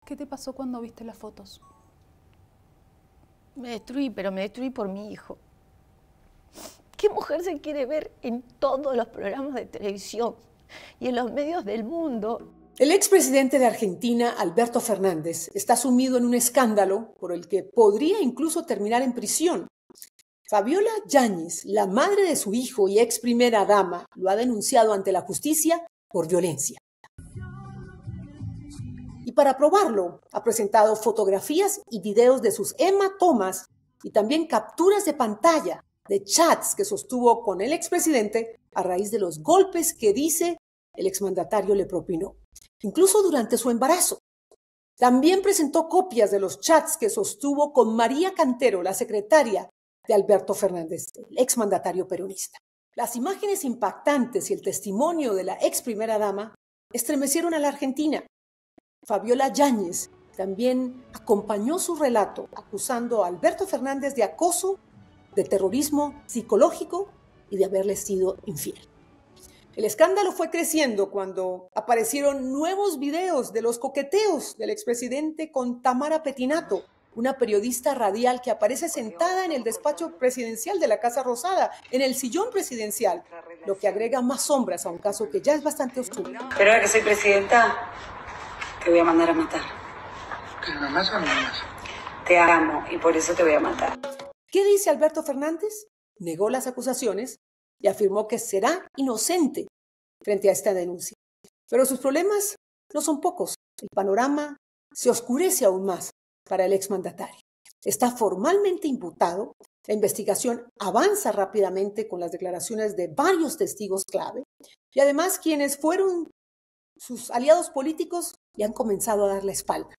¿Qué te pasó cuando viste las fotos? Me destruí, pero me destruí por mi hijo. ¿Qué mujer se quiere ver en todos los programas de televisión y en los medios del mundo? El expresidente de Argentina, Alberto Fernández, está sumido en un escándalo por el que podría incluso terminar en prisión. Fabiola Yáñez, la madre de su hijo y ex primera dama, lo ha denunciado ante la justicia por violencia. Y para probarlo, ha presentado fotografías y videos de sus hematomas y también capturas de pantalla de chats que sostuvo con el expresidente a raíz de los golpes que dice el exmandatario le propinó, incluso durante su embarazo. También presentó copias de los chats que sostuvo con María Cantero, la secretaria de Alberto Fernández, el exmandatario peronista. Las imágenes impactantes y el testimonio de la ex primera dama estremecieron a la Argentina. Fabiola Yáñez también acompañó su relato acusando a Alberto Fernández de acoso, de terrorismo psicológico y de haberle sido infiel. El escándalo fue creciendo cuando aparecieron nuevos videos de los coqueteos del expresidente con Tamara Pettinato, una periodista radial que aparece sentada en el despacho presidencial de la Casa Rosada, en el sillón presidencial, lo que agrega más sombras a un caso que ya es bastante oscuro. Pero ahora que soy presidenta, te voy a mandar a matar. ¿Que me amas o no me amas? Te amo y por eso te voy a matar. ¿Qué dice Alberto Fernández? Negó las acusaciones y afirmó que será inocente frente a esta denuncia. Pero sus problemas no son pocos. El panorama se oscurece aún más para el exmandatario. Está formalmente imputado. La investigación avanza rápidamente con las declaraciones de varios testigos clave y además quienes fueron sus aliados políticos ya han comenzado a dar la espalda.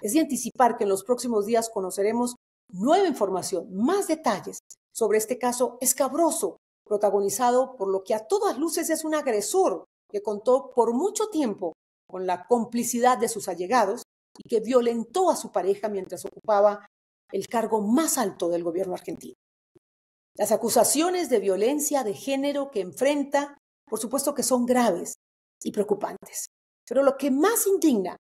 Es de anticipar que en los próximos días conoceremos nueva información, más detalles sobre este caso escabroso, protagonizado por lo que a todas luces es un agresor que contó por mucho tiempo con la complicidad de sus allegados y que violentó a su pareja mientras ocupaba el cargo más alto del gobierno argentino. Las acusaciones de violencia de género que enfrenta, por supuesto que son graves y preocupantes. Pero lo que más indigna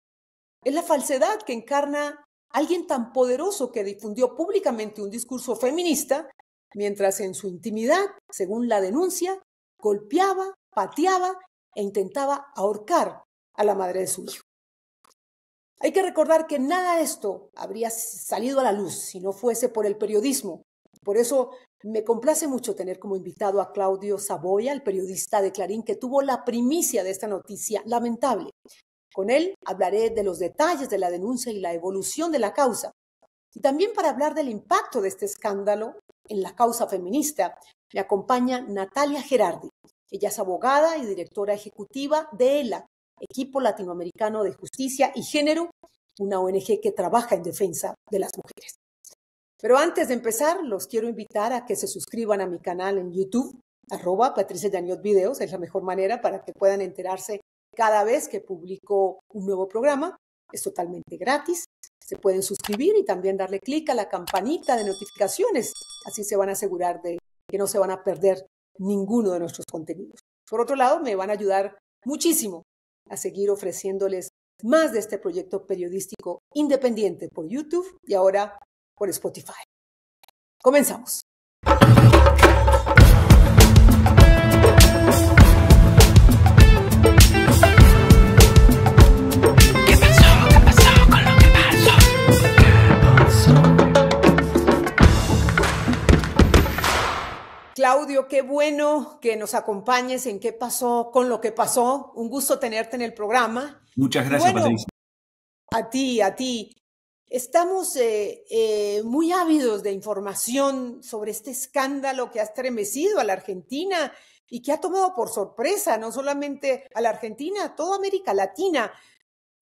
es la falsedad que encarna alguien tan poderoso que difundió públicamente un discurso feminista, mientras en su intimidad, según la denuncia, golpeaba, pateaba e intentaba ahorcar a la madre de su hijo. Hay que recordar que nada de esto habría salido a la luz si no fuese por el periodismo. Por eso me complace mucho tener como invitado a Claudio Saboya, el periodista de Clarín, que tuvo la primicia de esta noticia lamentable. Con él hablaré de los detalles de la denuncia y la evolución de la causa. Y también para hablar del impacto de este escándalo en la causa feminista, me acompaña Natalia Gerardi. Ella es abogada y directora ejecutiva de ELA, Equipo Latinoamericano de Justicia y Género, una ONG que trabaja en defensa de las mujeres. Pero antes de empezar, los quiero invitar a que se suscriban a mi canal en YouTube, @PatriciaYaniotVideos, es la mejor manera para que puedan enterarse cada vez que publico un nuevo programa. Es totalmente gratis. Se pueden suscribir y también darle clic a la campanita de notificaciones. Así se van a asegurar de que no se van a perder ninguno de nuestros contenidos. Por otro lado, me van a ayudar muchísimo a seguir ofreciéndoles más de este proyecto periodístico independiente por YouTube y ahora por Spotify. Comenzamos. Claudio, qué bueno que nos acompañes en qué pasó con lo que pasó. Un gusto tenerte en el programa. Muchas gracias, bueno, Patricia. A ti. Estamos muy ávidos de información sobre este escándalo que ha estremecido a la Argentina y que ha tomado por sorpresa no solamente a la Argentina, a toda América Latina.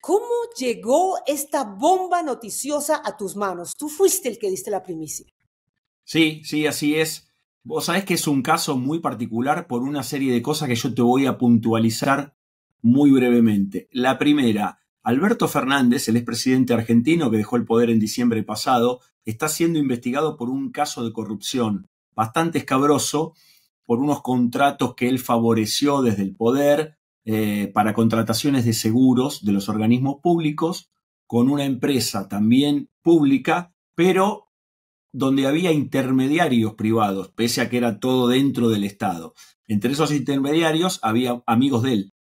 ¿Cómo llegó esta bomba noticiosa a tus manos? Tú fuiste el que diste la primicia. Sí, así es. Vos sabés que es un caso muy particular por una serie de cosas que yo te voy a puntualizar muy brevemente. La primera, Alberto Fernández, el expresidente argentino que dejó el poder en diciembre pasado, está siendo investigado por un caso de corrupción bastante escabroso por unos contratos que él favoreció desde el poder para contrataciones de seguros de los organismos públicos con una empresa también pública, pero donde había intermediarios privados, pese a que era todo dentro del Estado. Entre esos intermediarios había amigos de él.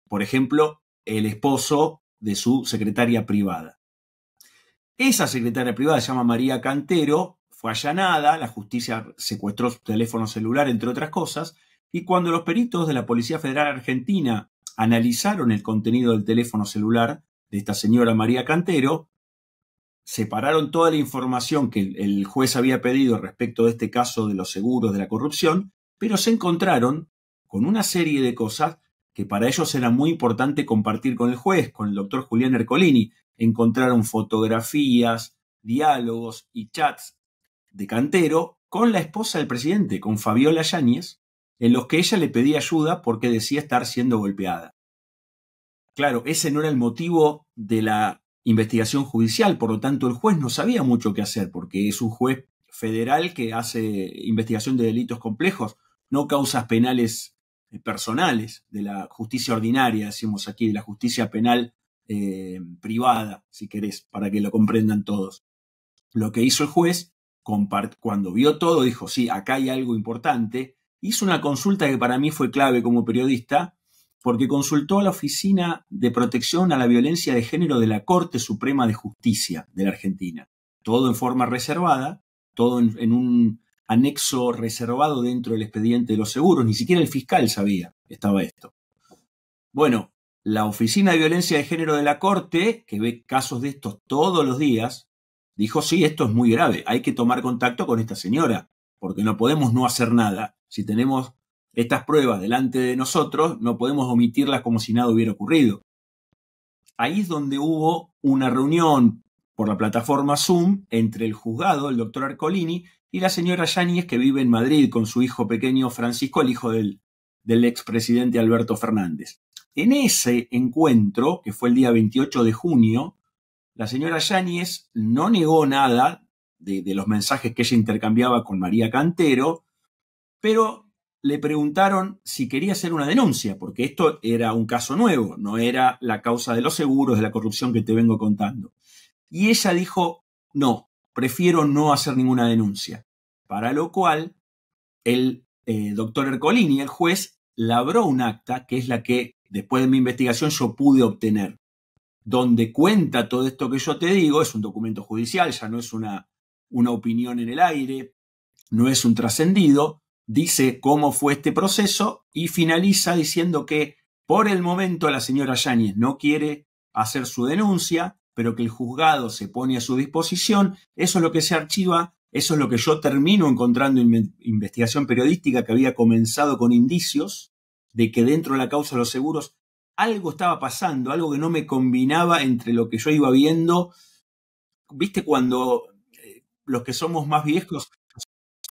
Por ejemplo, el esposo de su secretaria privada. Esa secretaria privada se llama María Cantero, fue allanada, la justicia secuestró su teléfono celular, entre otras cosas, y cuando los peritos de la Policía Federal Argentina analizaron el contenido del teléfono celular de esta señora María Cantero, separaron toda la información que el juez había pedido respecto de este caso de los seguros de la corrupción, pero se encontraron con una serie de cosas que para ellos era muy importante compartir con el juez, con el doctor Julián Ercolini. Encontraron fotografías, diálogos y chats de Cantero con la esposa del presidente, con Fabiola Yáñez, en los que ella le pedía ayuda porque decía estar siendo golpeada. Claro, ese no era el motivo de la investigación judicial, por lo tanto el juez no sabía mucho qué hacer, porque es un juez federal que hace investigación de delitos complejos, no causas penales personales, de la justicia ordinaria, decimos aquí, de la justicia penal privada, si querés, para que lo comprendan todos. Lo que hizo el juez, cuando vio todo, dijo, sí, acá hay algo importante, hizo una consulta que para mí fue clave como periodista, porque consultó a la Oficina de Protección a la Violencia de Género de la Corte Suprema de Justicia de la Argentina. Todo en forma reservada, todo en un anexo reservado dentro del expediente de los seguros, ni siquiera el fiscal sabía que estaba esto. Bueno, la Oficina de Violencia de Género de la Corte, que ve casos de estos todos los días, dijo, sí, esto es muy grave, hay que tomar contacto con esta señora, porque no podemos no hacer nada. Si tenemos estas pruebas delante de nosotros, no podemos omitirlas como si nada hubiera ocurrido. Ahí es donde hubo una reunión por la plataforma Zoom entre el juzgado, el doctor Ercolini, y la señora Yáñez, que vive en Madrid con su hijo pequeño Francisco, el hijo del expresidente Alberto Fernández. En ese encuentro, que fue el día 28 de junio, la señora Yáñez no negó nada de los mensajes que ella intercambiaba con María Cantero, pero le preguntaron si quería hacer una denuncia, porque esto era un caso nuevo, no era la causa de los seguros, de la corrupción que te vengo contando. Y ella dijo, no, prefiero no hacer ninguna denuncia. Para lo cual, el doctor Ercolini, el juez, labró un acta, que es la que después de mi investigación yo pude obtener, donde cuenta todo esto que yo te digo, es un documento judicial, ya no es una opinión en el aire, no es un trascendido, dice cómo fue este proceso y finaliza diciendo que por el momento la señora Yáñez no quiere hacer su denuncia, pero que el juzgado se pone a su disposición. Eso es lo que se archiva, eso es lo que yo termino encontrando en investigación periodística que había comenzado con indicios de que dentro de la causa de los seguros algo estaba pasando, algo que no me combinaba entre lo que yo iba viendo. ¿Viste cuando los que somos más viejos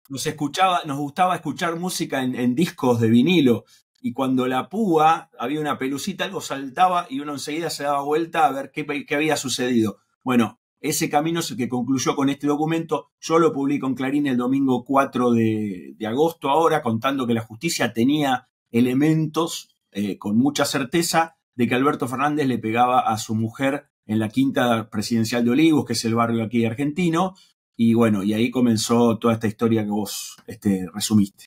nos gustaba escuchar música en discos de vinilo? Y cuando la púa, había una pelucita, algo saltaba y uno enseguida se daba vuelta a ver qué había sucedido. Bueno, ese camino es el que concluyó con este documento. Yo lo publico en Clarín el domingo 4 de agosto ahora, contando que la justicia tenía elementos con mucha certeza de que Alberto Fernández le pegaba a su mujer en la Quinta Presidencial de Olivos, que es el barrio aquí argentino. Y bueno, y ahí comenzó toda esta historia que vos resumiste.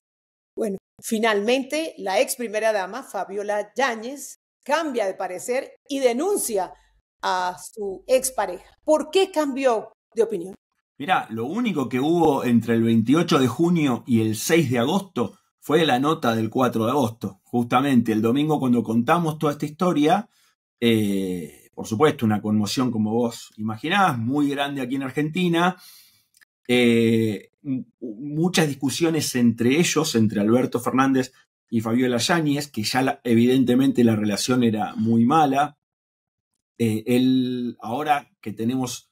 Bueno, finalmente la ex primera dama, Fabiola Yáñez, cambia de parecer y denuncia a su expareja. ¿Por qué cambió de opinión? Mirá, lo único que hubo entre el 28 de junio y el 6 de agosto fue la nota del 4 de agosto. Justamente el domingo cuando contamos toda esta historia, por supuesto una conmoción como vos imaginás, muy grande aquí en Argentina, muchas discusiones entre ellos, entre Alberto Fernández y Fabiola Yáñez, que ya evidentemente la relación era muy mala. Ahora que tenemos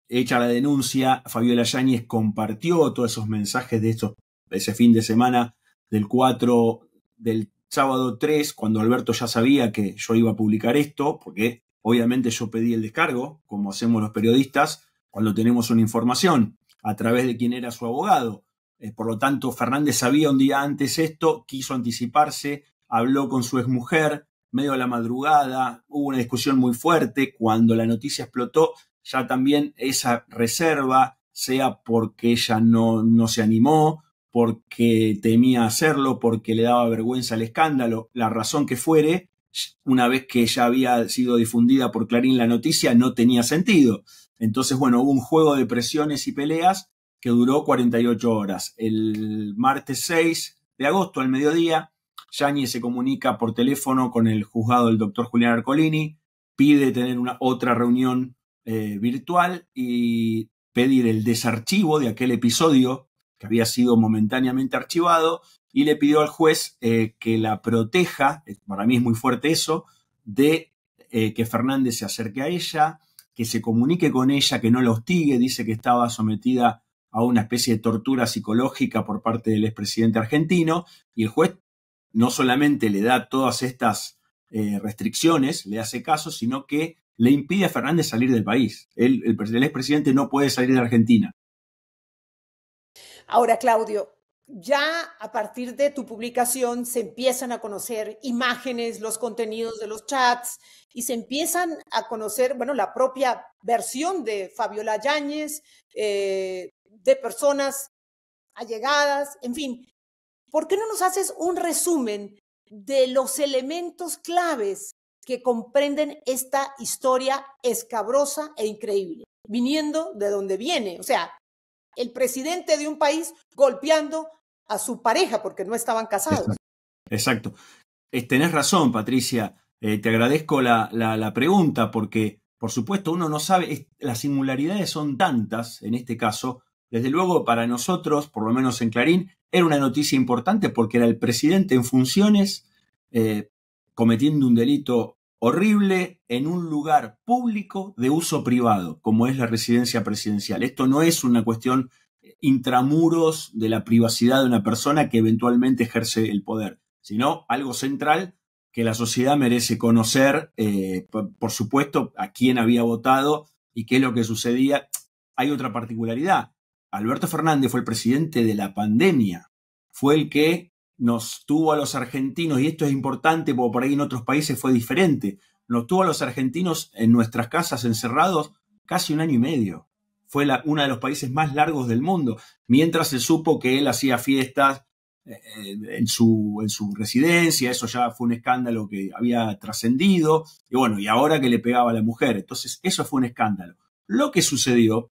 hecha la denuncia, Fabiola Yáñez compartió todos esos mensajes de ese fin de semana del sábado 3, cuando Alberto ya sabía que yo iba a publicar esto, porque obviamente yo pedí el descargo, como hacemos los periodistas, cuando tenemos una información, a través de quien era su abogado. Por lo tanto, Fernández sabía un día antes esto, quiso anticiparse, habló con su exmujer, medio a la madrugada, hubo una discusión muy fuerte. Cuando la noticia explotó, ya también esa reserva, sea porque ella no se animó, porque temía hacerlo, porque le daba vergüenza el escándalo, la razón que fuere, una vez que ya había sido difundida por Clarín la noticia, no tenía sentido. Entonces, bueno, hubo un juego de presiones y peleas que duró 48 horas. El martes 6 de agosto, al mediodía, Yáñez se comunica por teléfono con el juzgado del doctor Julián Ercolini, pide tener otra reunión virtual y pedir el desarchivo de aquel episodio que había sido momentáneamente archivado, y le pidió al juez que la proteja, para mí es muy fuerte eso, de que Fernández se acerque a ella, que se comunique con ella, que no la hostigue. Dice que estaba sometida a una especie de tortura psicológica por parte del expresidente argentino, y el juez no solamente le da todas estas restricciones, le hace caso, sino que le impide a Fernández salir del país. El expresidente no puede salir de Argentina. Ahora, Claudio, ya a partir de tu publicación se empiezan a conocer imágenes, los contenidos de los chats, y se empiezan a conocer, bueno, la propia versión de Fabiola Yáñez, de personas allegadas, en fin. ¿Por qué no nos haces un resumen de los elementos claves que comprenden esta historia escabrosa e increíble, viniendo de donde viene? O sea, el presidente de un país golpeando a su pareja porque no estaban casados. Exacto. Tenés razón, Patricia. Te agradezco la pregunta porque, por supuesto, uno no sabe, las singularidades son tantas en este caso. Desde luego, para nosotros, por lo menos en Clarín, era una noticia importante porque era el presidente en funciones cometiendo un delito horrible en un lugar público de uso privado, como es la residencia presidencial. Esto no es una cuestión intramuros de la privacidad de una persona que eventualmente ejerce el poder, sino algo central que la sociedad merece conocer, por supuesto, a quién había votado y qué es lo que sucedía. Hay otra particularidad. Alberto Fernández fue el presidente de la pandemia, fue el que nos tuvo a los argentinos, y esto es importante porque por ahí en otros países fue diferente, nos tuvo a los argentinos en nuestras casas encerrados casi 1 año y medio. Fue uno de los países más largos del mundo, mientras se supo que él hacía fiestas en su residencia. Eso ya fue un escándalo que había trascendido, y bueno, y ahora que le pegaba a la mujer. Entonces eso fue un escándalo. Lo que sucedió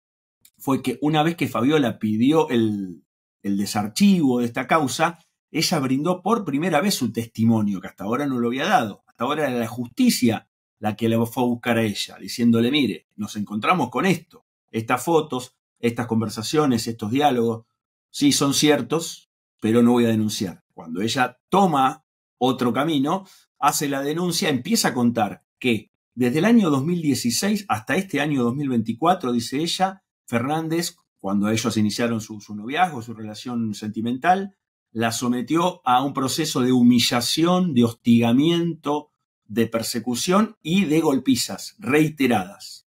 fue que una vez que Fabiola pidió el desarchivo de esta causa, ella brindó por primera vez su testimonio, que hasta ahora no lo había dado. Hasta ahora era la justicia la que la fue a buscar a ella, diciéndole, mire, nos encontramos con esto, estas fotos, estas conversaciones, estos diálogos, sí son ciertos, pero no voy a denunciar. Cuando ella toma otro camino, hace la denuncia, empieza a contar que desde el año 2016 hasta este año 2024, dice ella, Fernández, cuando ellos iniciaron su noviazgo, su relación sentimental, la sometió a un proceso de humillación, de hostigamiento, de persecución y de golpizas reiteradas.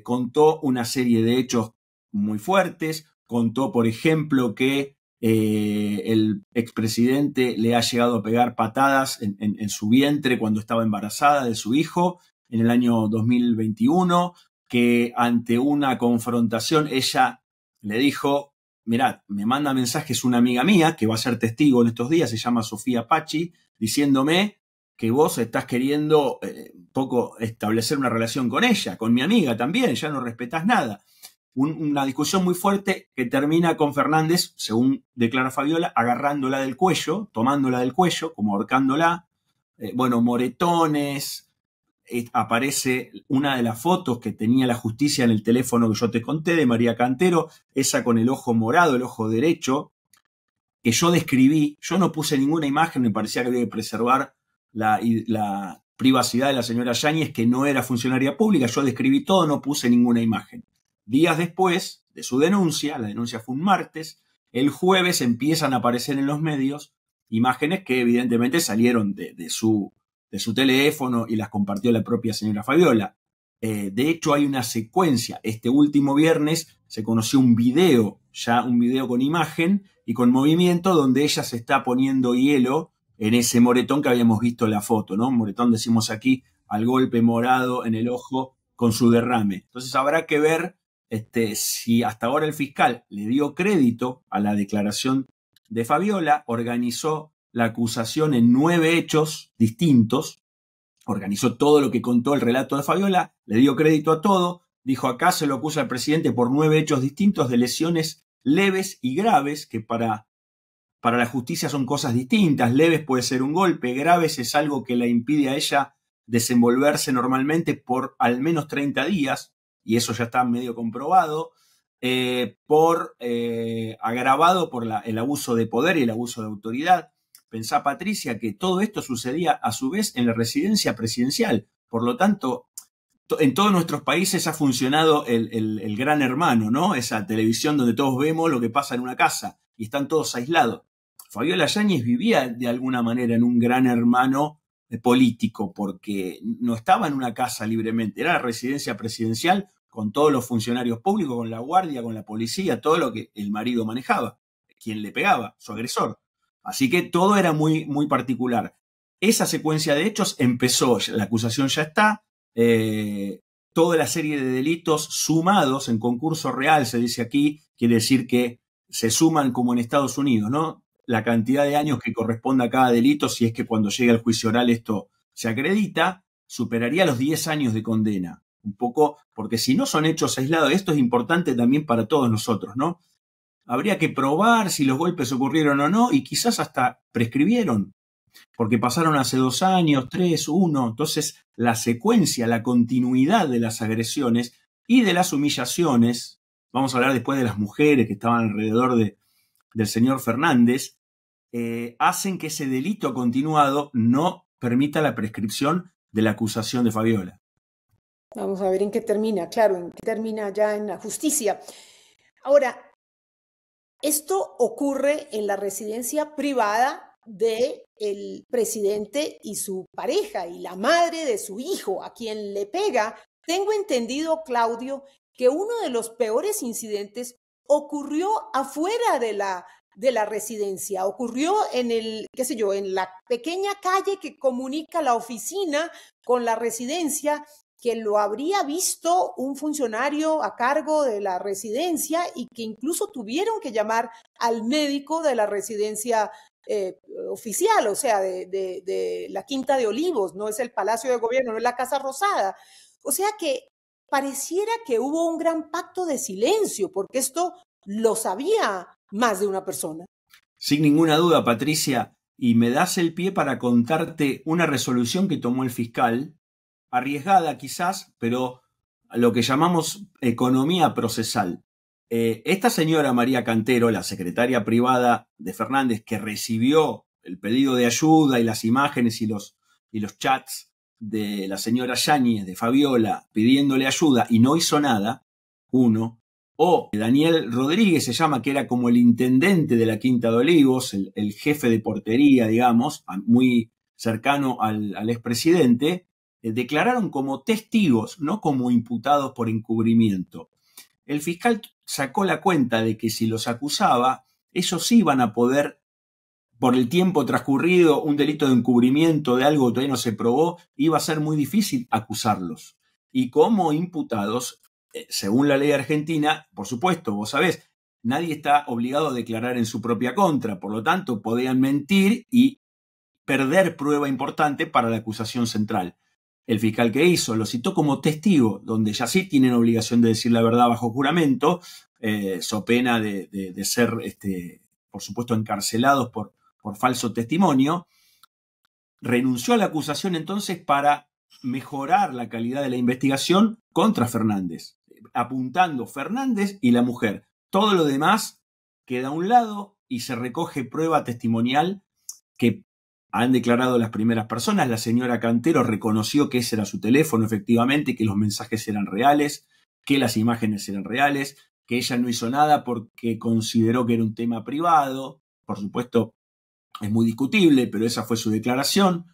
Contó una serie de hechos muy fuertes. Contó, por ejemplo, que el expresidente le ha llegado a pegar patadas en su vientre cuando estaba embarazada de su hijo en el año 2021, que ante una confrontación ella le dijo, mirad, me manda mensajes una amiga mía que va a ser testigo en estos días, se llama Sofía Pachi, diciéndome que vos estás queriendo un poco establecer una relación con ella, con mi amiga también, ya no respetás nada. Una discusión muy fuerte que termina con Fernández, según declara Fabiola, agarrándola del cuello, tomándola del cuello, como ahorcándola, moretones. Aparece una de las fotos que tenía la justicia en el teléfono que yo te conté, de María Cantero, esa con el ojo morado, el ojo derecho, que yo describí. Yo no puse ninguna imagen, me parecía que había que preservar la privacidad de la señora Yáñez, que no era funcionaria pública. Yo describí todo, no puse ninguna imagen. Días después de su denuncia, la denuncia fue un martes, el jueves empiezan a aparecer en los medios imágenes que evidentemente salieron de su teléfono y las compartió la propia señora Fabiola. De hecho, hay una secuencia. Este último viernes se conoció un video con imagen y con movimiento, donde ella se está poniendo hielo en ese moretón que habíamos visto en la foto, ¿no? Moretón, decimos aquí, al golpe morado en el ojo con su derrame. Entonces habrá que ver si hasta ahora el fiscal le dio crédito a la declaración de Fabiola, organizó la acusación en 9 hechos distintos, organizó todo lo que contó el relato de Fabiola, le dio crédito a todo, dijo acá se lo acusa al presidente por 9 hechos distintos de lesiones leves y graves, que para la justicia son cosas distintas. Leves puede ser un golpe, graves es algo que la impide a ella desenvolverse normalmente por al menos 30 días, y eso ya está medio comprobado, agravado por el abuso de poder y el abuso de autoridad. Pensá, Patricia, que todo esto sucedía a su vez en la residencia presidencial. Por lo tanto, en todos nuestros países ha funcionado el Gran Hermano, ¿no? Esa televisión donde todos vemos lo que pasa en una casa y están todos aislados. Fabiola Yáñez vivía de alguna manera en un Gran Hermano político, porque no estaba en una casa libremente, era la residencia presidencial con todos los funcionarios públicos, con la guardia, con la policía, todo lo que el marido manejaba, quien le pegaba, su agresor. Así que todo era muy, muy particular. Esa secuencia de hechos empezó, la acusación ya está, toda la serie de delitos sumados en concurso real, se dice aquí, quiere decir que se suman como en Estados Unidos, ¿no? La cantidad de años que corresponde a cada delito, si es que cuando llega al juicio oral esto se acredita, superaría los 10 años de condena. Un poco, porque si no son hechos aislados, esto es importante también para todos nosotros, ¿no? Habría que probar si los golpes ocurrieron o no, y quizás hasta prescribieron, porque pasaron hace 2 años, 3, 1. Entonces, la secuencia, la continuidad de las agresiones y de las humillaciones, vamos a hablar después de las mujeres que estaban alrededor del señor Fernández, hacen que ese delito continuado no permita la prescripción de la acusación de Fabiola. Vamos a ver en qué termina, claro, en qué termina ya en la justicia. Ahora, esto ocurre en la residencia privada del presidente y su pareja y la madre de su hijo, a quien le pega. Tengo entendido, Claudio, que uno de los peores incidentes ocurrió afuera de la residencia, ocurrió en la pequeña calle que comunica la oficina con la residencia, que lo habría visto un funcionario a cargo de la residencia y que incluso tuvieron que llamar al médico de la residencia oficial, o sea, de la Quinta de Olivos, no es el Palacio de Gobierno, no es la Casa Rosada. O sea que pareciera que hubo un gran pacto de silencio, porque esto lo sabía más de una persona. Sin ninguna duda, Patricia, y me das el pie para contarte una resolución que tomó el fiscal, arriesgada quizás, pero lo que llamamos economía procesal. Esta señora María Cantero, la secretaria privada de Fernández, que recibió el pedido de ayuda y las imágenes y los chats de la señora Yáñez, de Fabiola, pidiéndole ayuda y no hizo nada, uno, o Daniel Rodríguez se llama, que era como el intendente de la Quinta de Olivos, el jefe de portería, digamos, muy cercano al expresidente, declararon como testigos, no como imputados por encubrimiento. El fiscal sacó la cuenta de que si los acusaba, ellos iban a poder, por el tiempo transcurrido, un delito de encubrimiento de algo que todavía no se probó, iba a ser muy difícil acusarlos. Y como imputados, según la ley argentina, por supuesto, vos sabés, nadie está obligado a declarar en su propia contra, por lo tanto, podían mentir y perder prueba importante para la acusación central. El fiscal que hizo los citó como testigo, donde ya sí tienen obligación de decir la verdad bajo juramento, so pena de ser, por supuesto, encarcelados por falso testimonio. Renunció a la acusación entonces para mejorar la calidad de la investigación contra Fernández, apuntando Fernández y la mujer. Todo lo demás queda a un lado y se recoge prueba testimonial que han declarado las primeras personas. La señora Cantero reconoció que ese era su teléfono, efectivamente, que los mensajes eran reales, que las imágenes eran reales, que ella no hizo nada porque consideró que era un tema privado. Por supuesto, es muy discutible, pero esa fue su declaración.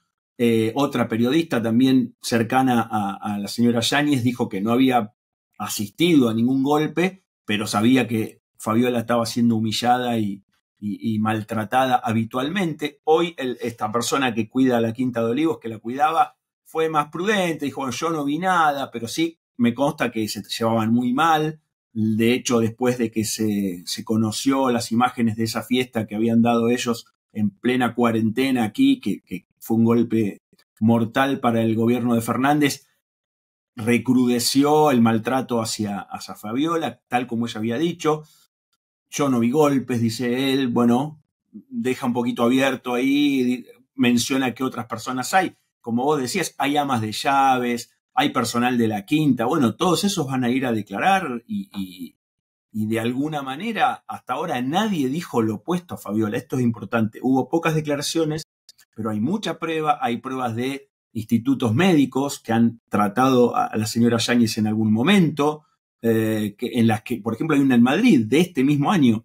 Otra periodista también cercana a la señora Yáñez dijo que no había asistido a ningún golpe, pero sabía que Fabiola estaba siendo humillada y y maltratada habitualmente. Hoy esta persona que cuida la Quinta de Olivos, que la cuidaba, fue más prudente, dijo, bueno, yo no vi nada, pero sí me consta que se llevaban muy mal. De hecho, después de que se conoció las imágenes de esa fiesta que habían dado ellos en plena cuarentena aquí, que fue un golpe mortal para el gobierno de Fernández, recrudeció el maltrato hacia Fabiola, tal como ella había dicho. Yo no vi golpes, dice él. Bueno, deja un poquito abierto ahí, menciona que otras personas hay. Como vos decías, hay amas de llaves, hay personal de la Quinta. Bueno, todos esos van a ir a declarar y de alguna manera hasta ahora nadie dijo lo opuesto a Fabiola. Esto es importante. Hubo pocas declaraciones, pero hay mucha prueba. Hay pruebas de institutos médicos que han tratado a la señora Yáñez en algún momento, en las que, por ejemplo, hay una en Madrid de este mismo año,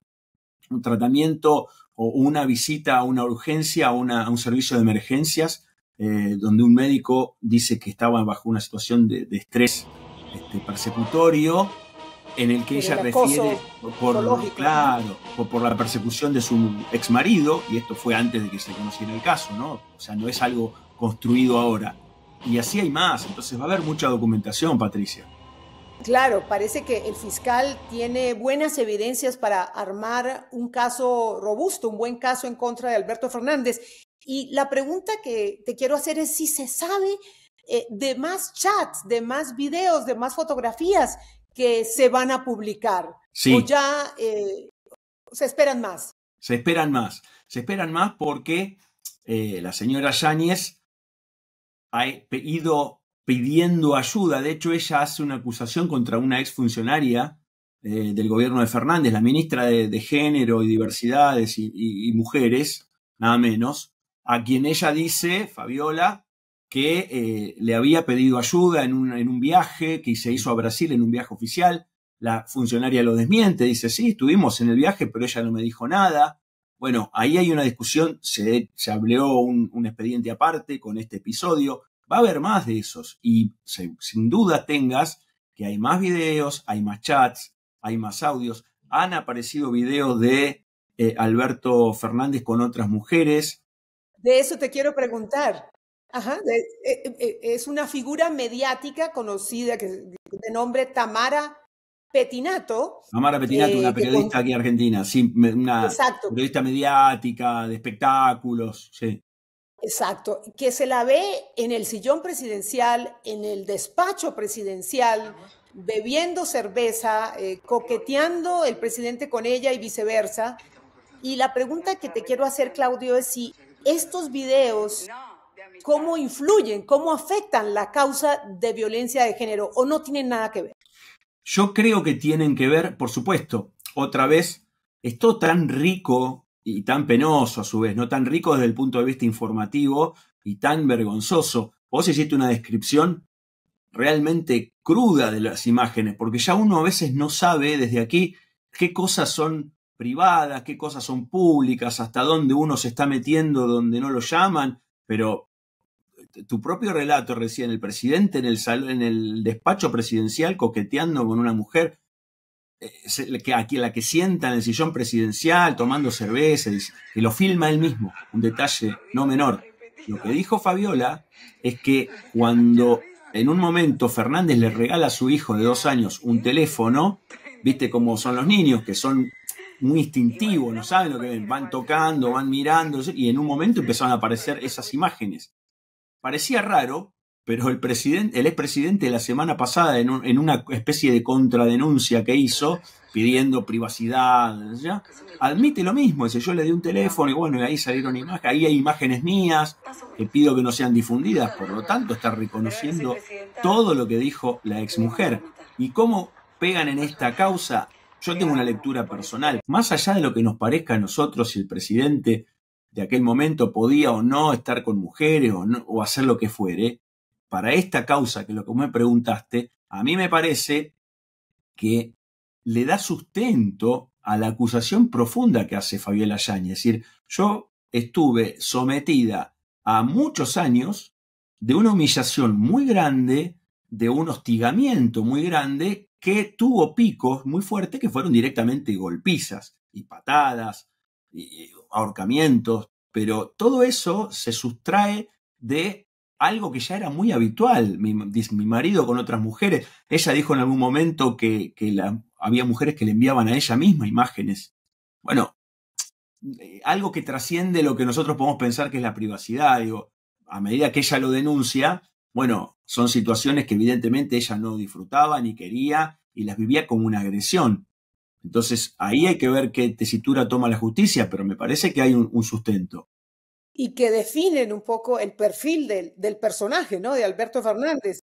un tratamiento o una visita a una urgencia, a un servicio de emergencias, donde un médico dice que estaba bajo una situación de estrés persecutorio, en el que ella refiere por la persecución de su exmarido, y esto fue antes de que se conociera el caso, ¿no? O sea, no es algo construido ahora. Y así hay más, entonces va a haber mucha documentación, Patricia. Claro, parece que el fiscal tiene buenas evidencias para armar un caso robusto, un buen caso en contra de Alberto Fernández. Y la pregunta que te quiero hacer es si se sabe de más chats, de más videos, de más fotografías que se van a publicar. Sí. O ya se esperan más. Se esperan más porque la señora Yáñez ha ido pidiendo ayuda. De hecho, ella hace una acusación contra una exfuncionaria del gobierno de Fernández, la ministra de Género y Diversidades y Mujeres, nada menos, a quien ella dice, Fabiola, que le había pedido ayuda en un viaje que se hizo a Brasil, en un viaje oficial. La funcionaria lo desmiente, dice, sí, estuvimos en el viaje, pero ella no me dijo nada. Bueno, ahí hay una discusión, se abrió un expediente aparte con este episodio. Va a haber más de esos y sin duda tengas que hay más videos, hay más chats, hay más audios. Han aparecido videos de Alberto Fernández con otras mujeres. De eso te quiero preguntar. Ajá, es una figura mediática conocida de nombre Tamara Pettinato. Tamara Pettinato, una periodista aquí argentina, sí, una exacto. Periodista mediática, de espectáculos, sí. Exacto, que se la ve en el sillón presidencial, en el despacho presidencial, bebiendo cerveza, coqueteando el presidente con ella y viceversa. Y la pregunta que te quiero hacer, Claudio, es si estos videos, ¿cómo influyen, cómo afectan la causa de violencia de género o no tienen nada que ver? Yo creo que tienen que ver, por supuesto. Otra vez, es todo tan rico y tan penoso a su vez, no tan rico desde el punto de vista informativo y tan vergonzoso. Vos hiciste una descripción realmente cruda de las imágenes, porque ya uno a veces no sabe desde aquí qué cosas son privadas, qué cosas son públicas, hasta dónde uno se está metiendo, donde no lo llaman, pero tu propio relato recién, el presidente en el despacho presidencial coqueteando con una mujer, la que sienta en el sillón presidencial tomando cerveza, que lo filma él mismo, un detalle no menor. Lo que dijo Fabiola es que cuando en un momento Fernández le regala a su hijo de 2 años un teléfono, viste cómo son los niños, que son muy instintivos, no saben lo que ven, van tocando, van mirando, y en un momento empezaron a aparecer esas imágenes. Parecía raro, pero el expresidente la semana pasada, en una especie de contradenuncia que hizo, pidiendo privacidad, ¿ya? Admite lo mismo, dice, yo le di un teléfono y bueno, y ahí salieron imágenes, ahí hay imágenes mías que pido que no sean difundidas, por lo tanto está reconociendo todo lo que dijo la exmujer. ¿Y cómo pegan en esta causa? Yo tengo una lectura personal, más allá de lo que nos parezca a nosotros si el presidente de aquel momento podía o no estar con mujeres o hacer lo que fuere, para esta causa, que es lo que me preguntaste, a mí me parece que le da sustento a la acusación profunda que hace Fabiola Yáñez. Es decir, yo estuve sometida a muchos años de una humillación muy grande, de un hostigamiento muy grande, que tuvo picos muy fuertes que fueron directamente golpizas y patadas, ahorcamientos, pero todo eso se sustrae de algo que ya era muy habitual. Mi marido con otras mujeres, ella dijo en algún momento que había mujeres que le enviaban a ella misma imágenes. Bueno, algo que trasciende lo que nosotros podemos pensar que es la privacidad. Digo, a medida que ella lo denuncia, bueno, son situaciones que evidentemente ella no disfrutaba ni quería y las vivía como una agresión. Entonces, ahí hay que ver qué tesitura toma la justicia, pero me parece que hay un sustento. Y que definen un poco el perfil del personaje, ¿no? De Alberto Fernández.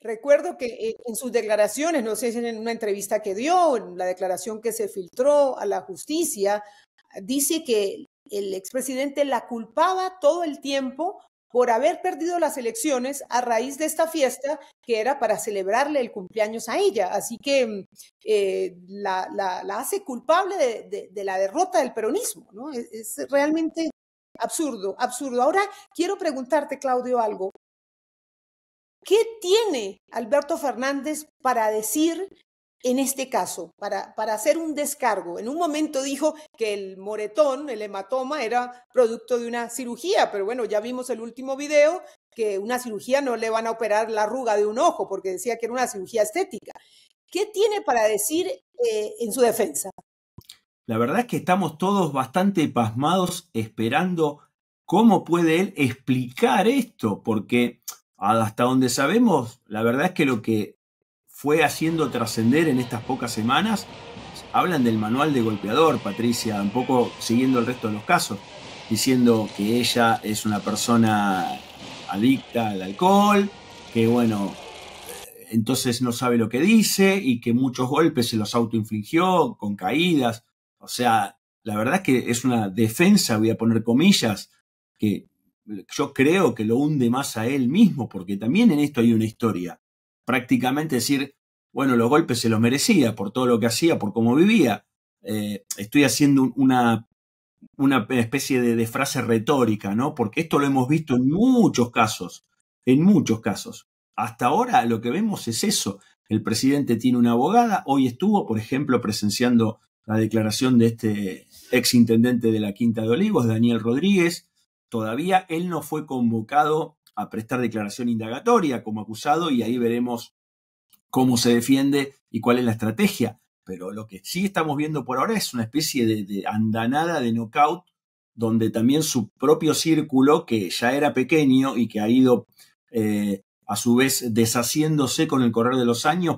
Recuerdo que en sus declaraciones, no sé si en una entrevista que dio, en la declaración que se filtró a la justicia, dice que el expresidente la culpaba todo el tiempo por haber perdido las elecciones a raíz de esta fiesta que era para celebrarle el cumpleaños a ella. Así que la hace culpable de la derrota del peronismo, ¿no? Es realmente absurdo, absurdo. Ahora quiero preguntarte, Claudio, algo. ¿Qué tiene Alberto Fernández para decir en este caso, para hacer un descargo? En un momento dijo que el moretón, el hematoma, era producto de una cirugía, pero bueno, ya vimos el último video que una cirugía no le van a operar la arruga de un ojo, porque decía que era una cirugía estética. ¿Qué tiene para decir en su defensa? La verdad es que estamos todos bastante pasmados esperando cómo puede él explicar esto, porque hasta donde sabemos, la verdad es que lo que fue haciendo trascender en estas pocas semanas, hablan del manual de golpeador, Patricia, un poco siguiendo el resto de los casos, diciendo que ella es una persona adicta al alcohol, que bueno, entonces no sabe lo que dice y que muchos golpes se los autoinfligió con caídas. O sea, la verdad es que es una defensa, voy a poner comillas, que yo creo que lo hunde más a él mismo, porque también en esto hay una historia. Prácticamente decir, bueno, los golpes se los merecía por todo lo que hacía, por cómo vivía. Estoy haciendo una especie de frase retórica, ¿no? Porque esto lo hemos visto en muchos casos, en muchos casos. Hasta ahora lo que vemos es eso. El presidente tiene una abogada, hoy estuvo, por ejemplo, presenciando la declaración de este exintendente de la Quinta de Olivos, Daniel Rodríguez. Todavía él no fue convocado a prestar declaración indagatoria como acusado y ahí veremos cómo se defiende y cuál es la estrategia. Pero lo que sí estamos viendo por ahora es una especie de andanada de knockout donde también su propio círculo, que ya era pequeño y que ha ido a su vez deshaciéndose con el correr de los años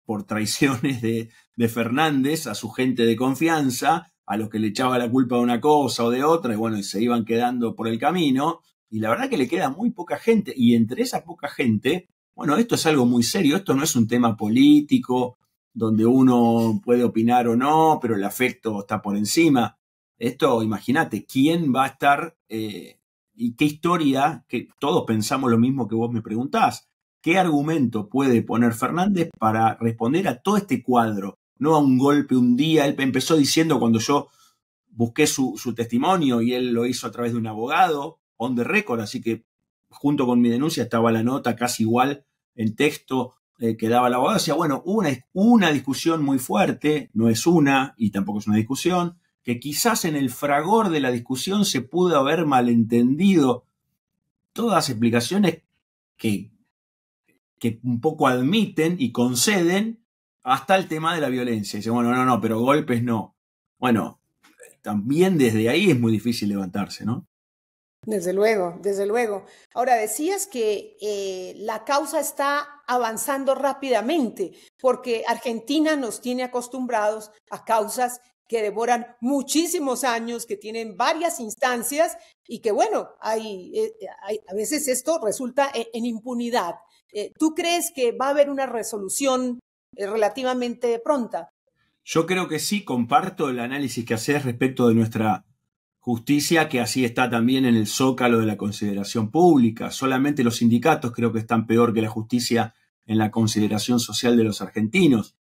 por traiciones de Fernández a su gente de confianza, a los que le echaba la culpa de una cosa o de otra, y bueno, y se iban quedando por el camino, y la verdad que le queda muy poca gente, y entre esa poca gente, bueno, esto es algo muy serio, esto no es un tema político, donde uno puede opinar o no, pero el afecto está por encima. Esto, imagínate, ¿quién va a estar y qué historia, que todos pensamos lo mismo que vos me preguntás? ¿Qué argumento puede poner Fernández para responder a todo este cuadro? No a un golpe un día. Él empezó diciendo, cuando yo busqué su testimonio, y él lo hizo a través de un abogado, on the record, así que junto con mi denuncia estaba la nota casi igual en texto que daba el abogado. Decía, bueno, hubo una discusión muy fuerte, no es una y tampoco es una discusión, que quizás en el fragor de la discusión se pudo haber malentendido. Todas explicaciones que un poco admiten y conceden hasta el tema de la violencia. Dicen, bueno, no, pero golpes no. Bueno, también desde ahí es muy difícil levantarse, ¿no? Desde luego, desde luego. Ahora, decías que la causa está avanzando rápidamente, porque Argentina nos tiene acostumbrados a causas que demoran muchísimos años, que tienen varias instancias y que, bueno, a veces esto resulta en impunidad. ¿Tú crees que va a haber una resolución relativamente pronta? Yo creo que sí, comparto el análisis que haces respecto de nuestra justicia, que así está también en el zócalo de la consideración pública. Solamente los sindicatos creo que están peor que la justicia en la consideración social de los argentinos.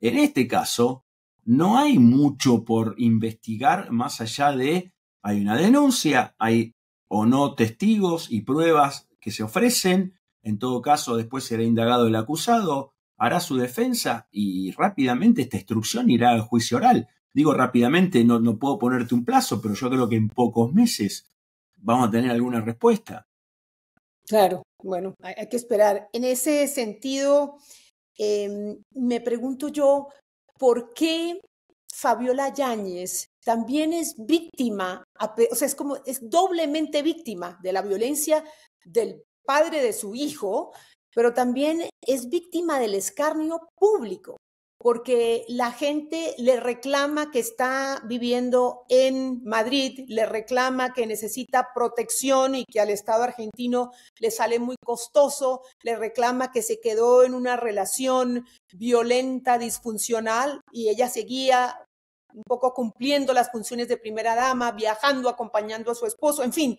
En este caso, no hay mucho por investigar más allá de, hay una denuncia, hay o no testigos y pruebas que se ofrecen. En todo caso, después será indagado el acusado, hará su defensa y rápidamente esta instrucción irá al juicio oral. Digo rápidamente, no puedo ponerte un plazo, pero yo creo que en pocos meses vamos a tener alguna respuesta. Claro, bueno, hay que esperar. En ese sentido, me pregunto yo, ¿por qué Fabiola Yáñez también es víctima, o sea, es doblemente víctima de la violencia del padre de su hijo, pero también es víctima del escarnio público? Porque la gente le reclama que está viviendo en Madrid, le reclama que necesita protección y que al Estado argentino le sale muy costoso, le reclama que se quedó en una relación violenta, disfuncional, y ella seguía un poco cumpliendo las funciones de primera dama, viajando, acompañando a su esposo, en fin.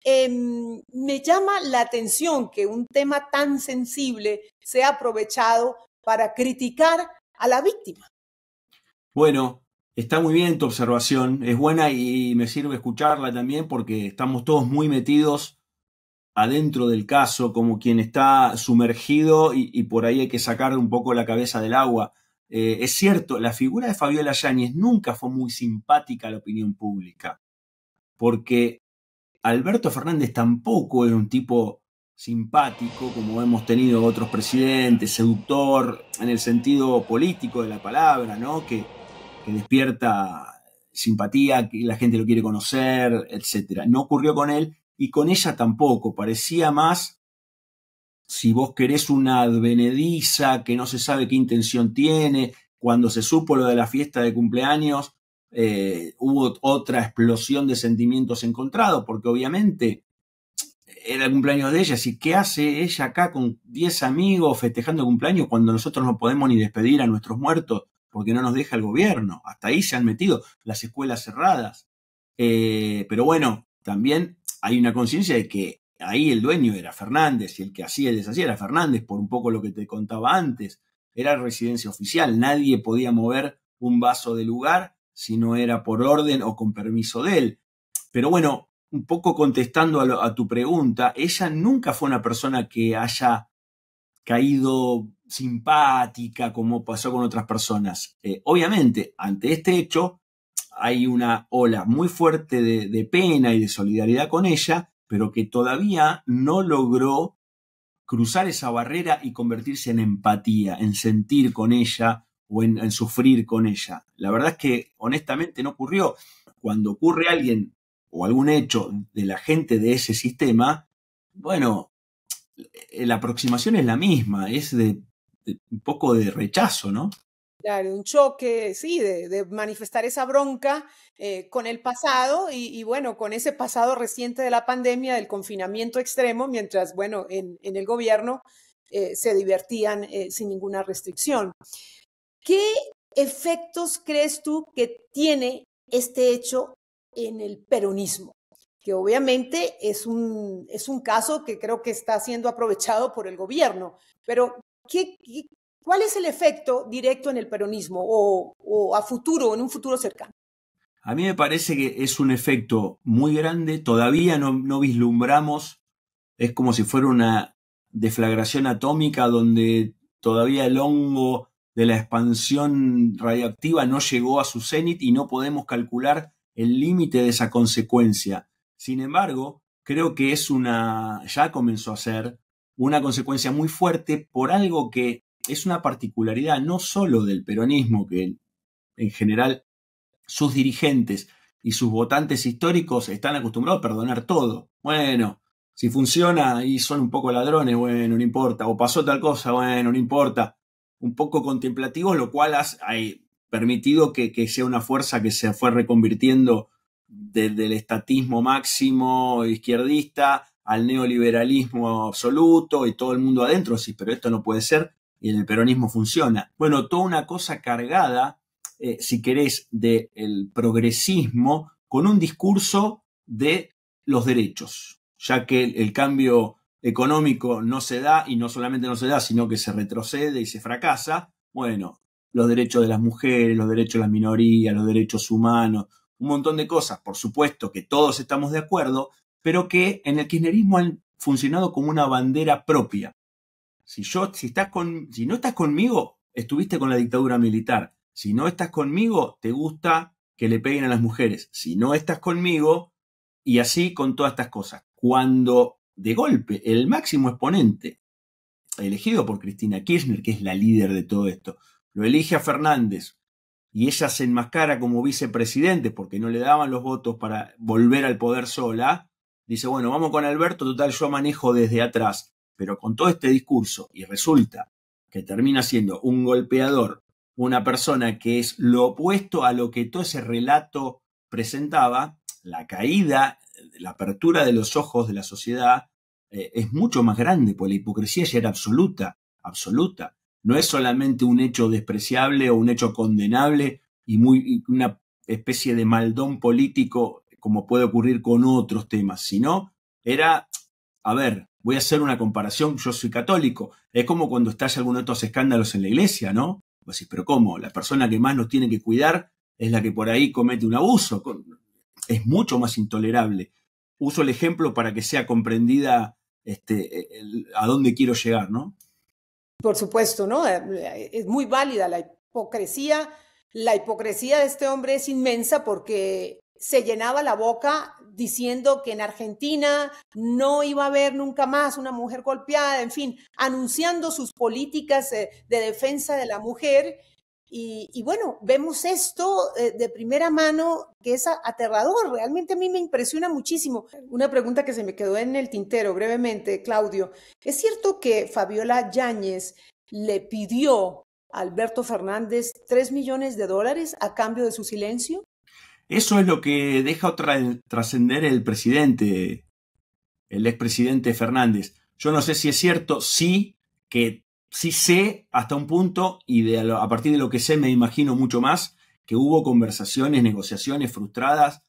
Me llama la atención que un tema tan sensible sea aprovechado para criticar a la víctima. Bueno, está muy bien tu observación, es buena y me sirve escucharla también porque estamos todos muy metidos adentro del caso, como quien está sumergido y por ahí hay que sacar un poco la cabeza del agua. Es cierto, la figura de Fabiola Yáñez nunca fue muy simpática a la opinión pública, porque Alberto Fernández tampoco era un tipo simpático, como hemos tenido otros presidentes, seductor en el sentido político de la palabra, ¿no? Que despierta simpatía, que la gente lo quiere conocer, etc. No ocurrió con él y con ella tampoco. Parecía más, si vos querés, una advenediza que no se sabe qué intención tiene. Cuando se supo lo de la fiesta de cumpleaños, hubo otra explosión de sentimientos encontrados, porque obviamente era el cumpleaños de ella. ¿Y qué hace ella acá con 10 amigos festejando el cumpleaños cuando nosotros no podemos ni despedir a nuestros muertos porque no nos deja el gobierno? Hasta ahí se han metido las escuelas cerradas. Pero bueno, también hay una conciencia de que ahí el dueño era Fernández y el que hacía y deshacía era Fernández, por un poco lo que te contaba antes. Era residencia oficial, nadie podía mover un vaso de lugar si no era por orden o con permiso de él. Pero bueno, un poco contestando a tu pregunta, ella nunca fue una persona que haya caído simpática como pasó con otras personas. Obviamente, ante este hecho, hay una ola muy fuerte de pena y de solidaridad con ella, pero que todavía no logró cruzar esa barrera y convertirse en empatía, en sentir con ella o en sufrir con ella. La verdad es que honestamente no ocurrió. Cuando ocurre alguien o algún hecho de la gente de ese sistema, bueno, la aproximación es la misma, es de un poco de rechazo, ¿no? Claro, un choque, sí, de manifestar esa bronca con el pasado y bueno, con ese pasado reciente de la pandemia, del confinamiento extremo, mientras, bueno, en el gobierno se divertían sin ninguna restricción. ¿Qué efectos crees tú que tiene este hecho en el peronismo? Que obviamente es un caso que creo que está siendo aprovechado por el gobierno, pero ¿cuál es el efecto directo en el peronismo o a futuro, en un futuro cercano? A mí me parece que es un efecto muy grande, todavía no vislumbramos, es como si fuera una deflagración atómica donde todavía el hongo de la expansión radioactiva no llegó a su cenit y no podemos calcular el límite de esa consecuencia. Sin embargo, creo que ya comenzó a ser una consecuencia muy fuerte por algo que es una particularidad no solo del peronismo, que en general sus dirigentes y sus votantes históricos están acostumbrados a perdonar todo. Bueno, si funciona y son un poco ladrones, bueno, no importa. O pasó tal cosa, bueno, no importa. Un poco contemplativos, lo cual ha permitido que sea una fuerza que se fue reconvirtiendo del estatismo máximo izquierdista al neoliberalismo absoluto y todo el mundo adentro. Sí, pero esto no puede ser. Y en el peronismo funciona. Bueno, toda una cosa cargada, si querés, del progresismo con un discurso de los derechos, ya que el cambio económico no se da, y no solamente no se da, sino que se retrocede y se fracasa. Bueno, los derechos de las mujeres, los derechos de las minorías, los derechos humanos, un montón de cosas, por supuesto que todos estamos de acuerdo, pero que en el kirchnerismo han funcionado como una bandera propia. Si no estás conmigo, estuviste con la dictadura militar. Si no estás conmigo, te gusta que le peguen a las mujeres. Si no estás conmigo, y así con todas estas cosas. Cuando de golpe el máximo exponente, elegido por Cristina Kirchner, que es la líder de todo esto, lo elige a Fernández y ella se enmascara como vicepresidente porque no le daban los votos para volver al poder sola, dice, bueno, vamos con Alberto, total yo manejo desde atrás, pero con todo este discurso, y resulta que termina siendo un golpeador, una persona que es lo opuesto a lo que todo ese relato presentaba, la caída, la apertura de los ojos de la sociedad es mucho más grande, porque la hipocresía ya era absoluta, absoluta. No es solamente un hecho despreciable o un hecho condenable y una especie de maldón político como puede ocurrir con otros temas, sino era, a ver, voy a hacer una comparación, yo soy católico, es como cuando estalla alguno de estos escándalos en la iglesia, ¿no? Vos decís, pero ¿cómo? La persona que más nos tiene que cuidar es la que por ahí comete un abuso, es mucho más intolerable. Uso el ejemplo para que sea comprendida a dónde quiero llegar, ¿no? Por supuesto, ¿no? Es muy válida la hipocresía. La hipocresía de este hombre es inmensa porque se llenaba la boca diciendo que en Argentina no iba a haber nunca más una mujer golpeada, en fin, anunciando sus políticas de defensa de la mujer. Y bueno, vemos esto de primera mano que es aterrador, realmente a mí me impresiona muchísimo. Una pregunta que se me quedó en el tintero brevemente, Claudio. ¿Es cierto que Fabiola Yáñez le pidió a Alberto Fernández $3 millones a cambio de su silencio? Eso es lo que deja trascender el expresidente Fernández. Yo no sé si es cierto, sí sé hasta un punto, y a partir de lo que sé me imagino mucho más, que hubo conversaciones, negociaciones frustradas.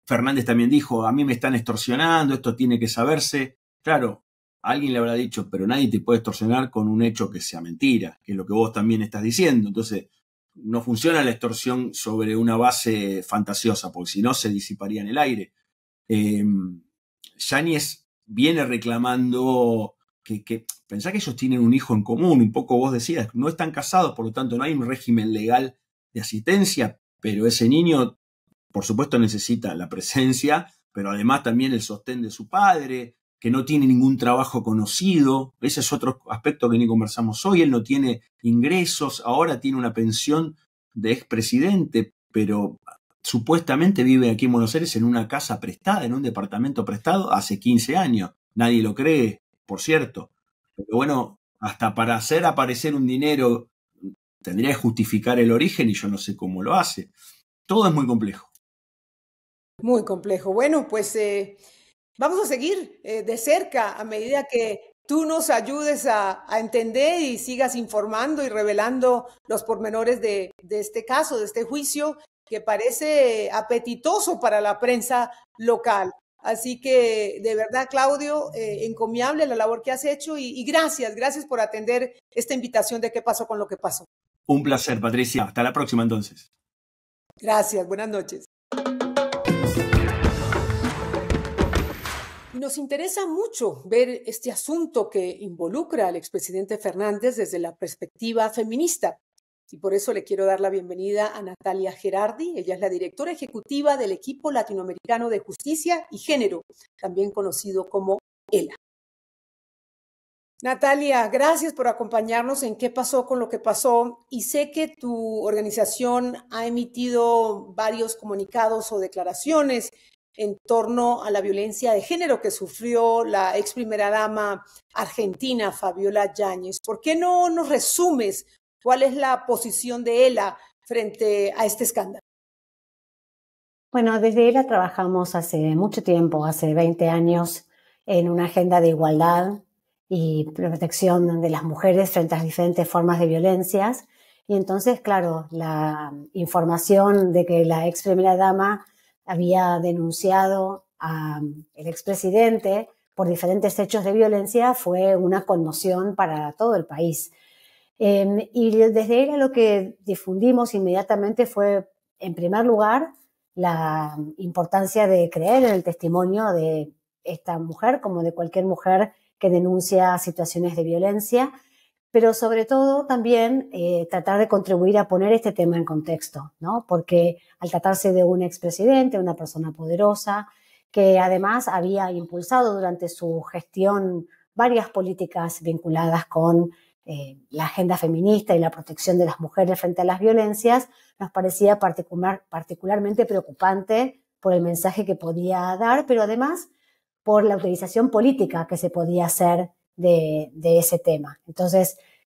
Fernández también dijo, a mí me están extorsionando, esto tiene que saberse. Claro, alguien le habrá dicho, pero nadie te puede extorsionar con un hecho que sea mentira, que es lo que vos también estás diciendo. Entonces, no funciona la extorsión sobre una base fantasiosa, porque si no se disiparía en el aire. Yáñez viene reclamando que pensá que ellos tienen un hijo en común, un poco vos decías, no están casados, por lo tanto no hay un régimen legal de asistencia, pero ese niño, por supuesto, necesita la presencia, pero además también el sostén de su padre, que no tiene ningún trabajo conocido. Ese es otro aspecto que ni conversamos hoy. Él no tiene ingresos, ahora tiene una pensión de expresidente, pero supuestamente vive aquí en Buenos Aires en una casa prestada, en un departamento prestado hace 15 años. Nadie lo cree, por cierto. Pero bueno, hasta para hacer aparecer un dinero tendría que justificar el origen y yo no sé cómo lo hace. Todo es muy complejo. Muy complejo. Bueno, pues vamos a seguir de cerca a medida que tú nos ayudes a entender y sigas informando y revelando los pormenores de este caso, de este juicio que parece apetitoso para la prensa local. Así que de verdad, Claudio, encomiable la labor que has hecho y gracias por atender esta invitación de qué pasó con lo que pasó. Un placer, Patricia. Hasta la próxima entonces. Gracias, buenas noches. Nos interesa mucho ver este asunto que involucra al expresidente Fernández desde la perspectiva feminista. Y por eso le quiero dar la bienvenida a Natalia Gerardi. Ella es la directora ejecutiva del Equipo Latinoamericano de Justicia y Género, también conocido como ELA. Natalia, gracias por acompañarnos en qué pasó con lo que pasó. Y sé que tu organización ha emitido varios comunicados o declaraciones en torno a la violencia de género que sufrió la ex primera dama argentina, Fabiola Yáñez. ¿Por qué no nos resumes cuál es la posición de ELA frente a este escándalo? Bueno, desde ELA trabajamos hace mucho tiempo, hace 20 años, en una agenda de igualdad y protección de las mujeres frente a las diferentes formas de violencias. Y entonces, claro, la información de que la ex primera dama había denunciado al expresidente por diferentes hechos de violencia fue una conmoción para todo el país. Y desde ELA lo que difundimos inmediatamente fue, en primer lugar, la importancia de creer en el testimonio de esta mujer, como de cualquier mujer que denuncia situaciones de violencia, pero sobre todo también tratar de contribuir a poner este tema en contexto, ¿no? Porque al tratarse de un expresidente, una persona poderosa, que además había impulsado durante su gestión varias políticas vinculadas con la agenda feminista y la protección de las mujeres frente a las violencias, nos parecía particularmente preocupante por el mensaje que podía dar, pero además por la utilización política que se podía hacer de ese tema. Entonces,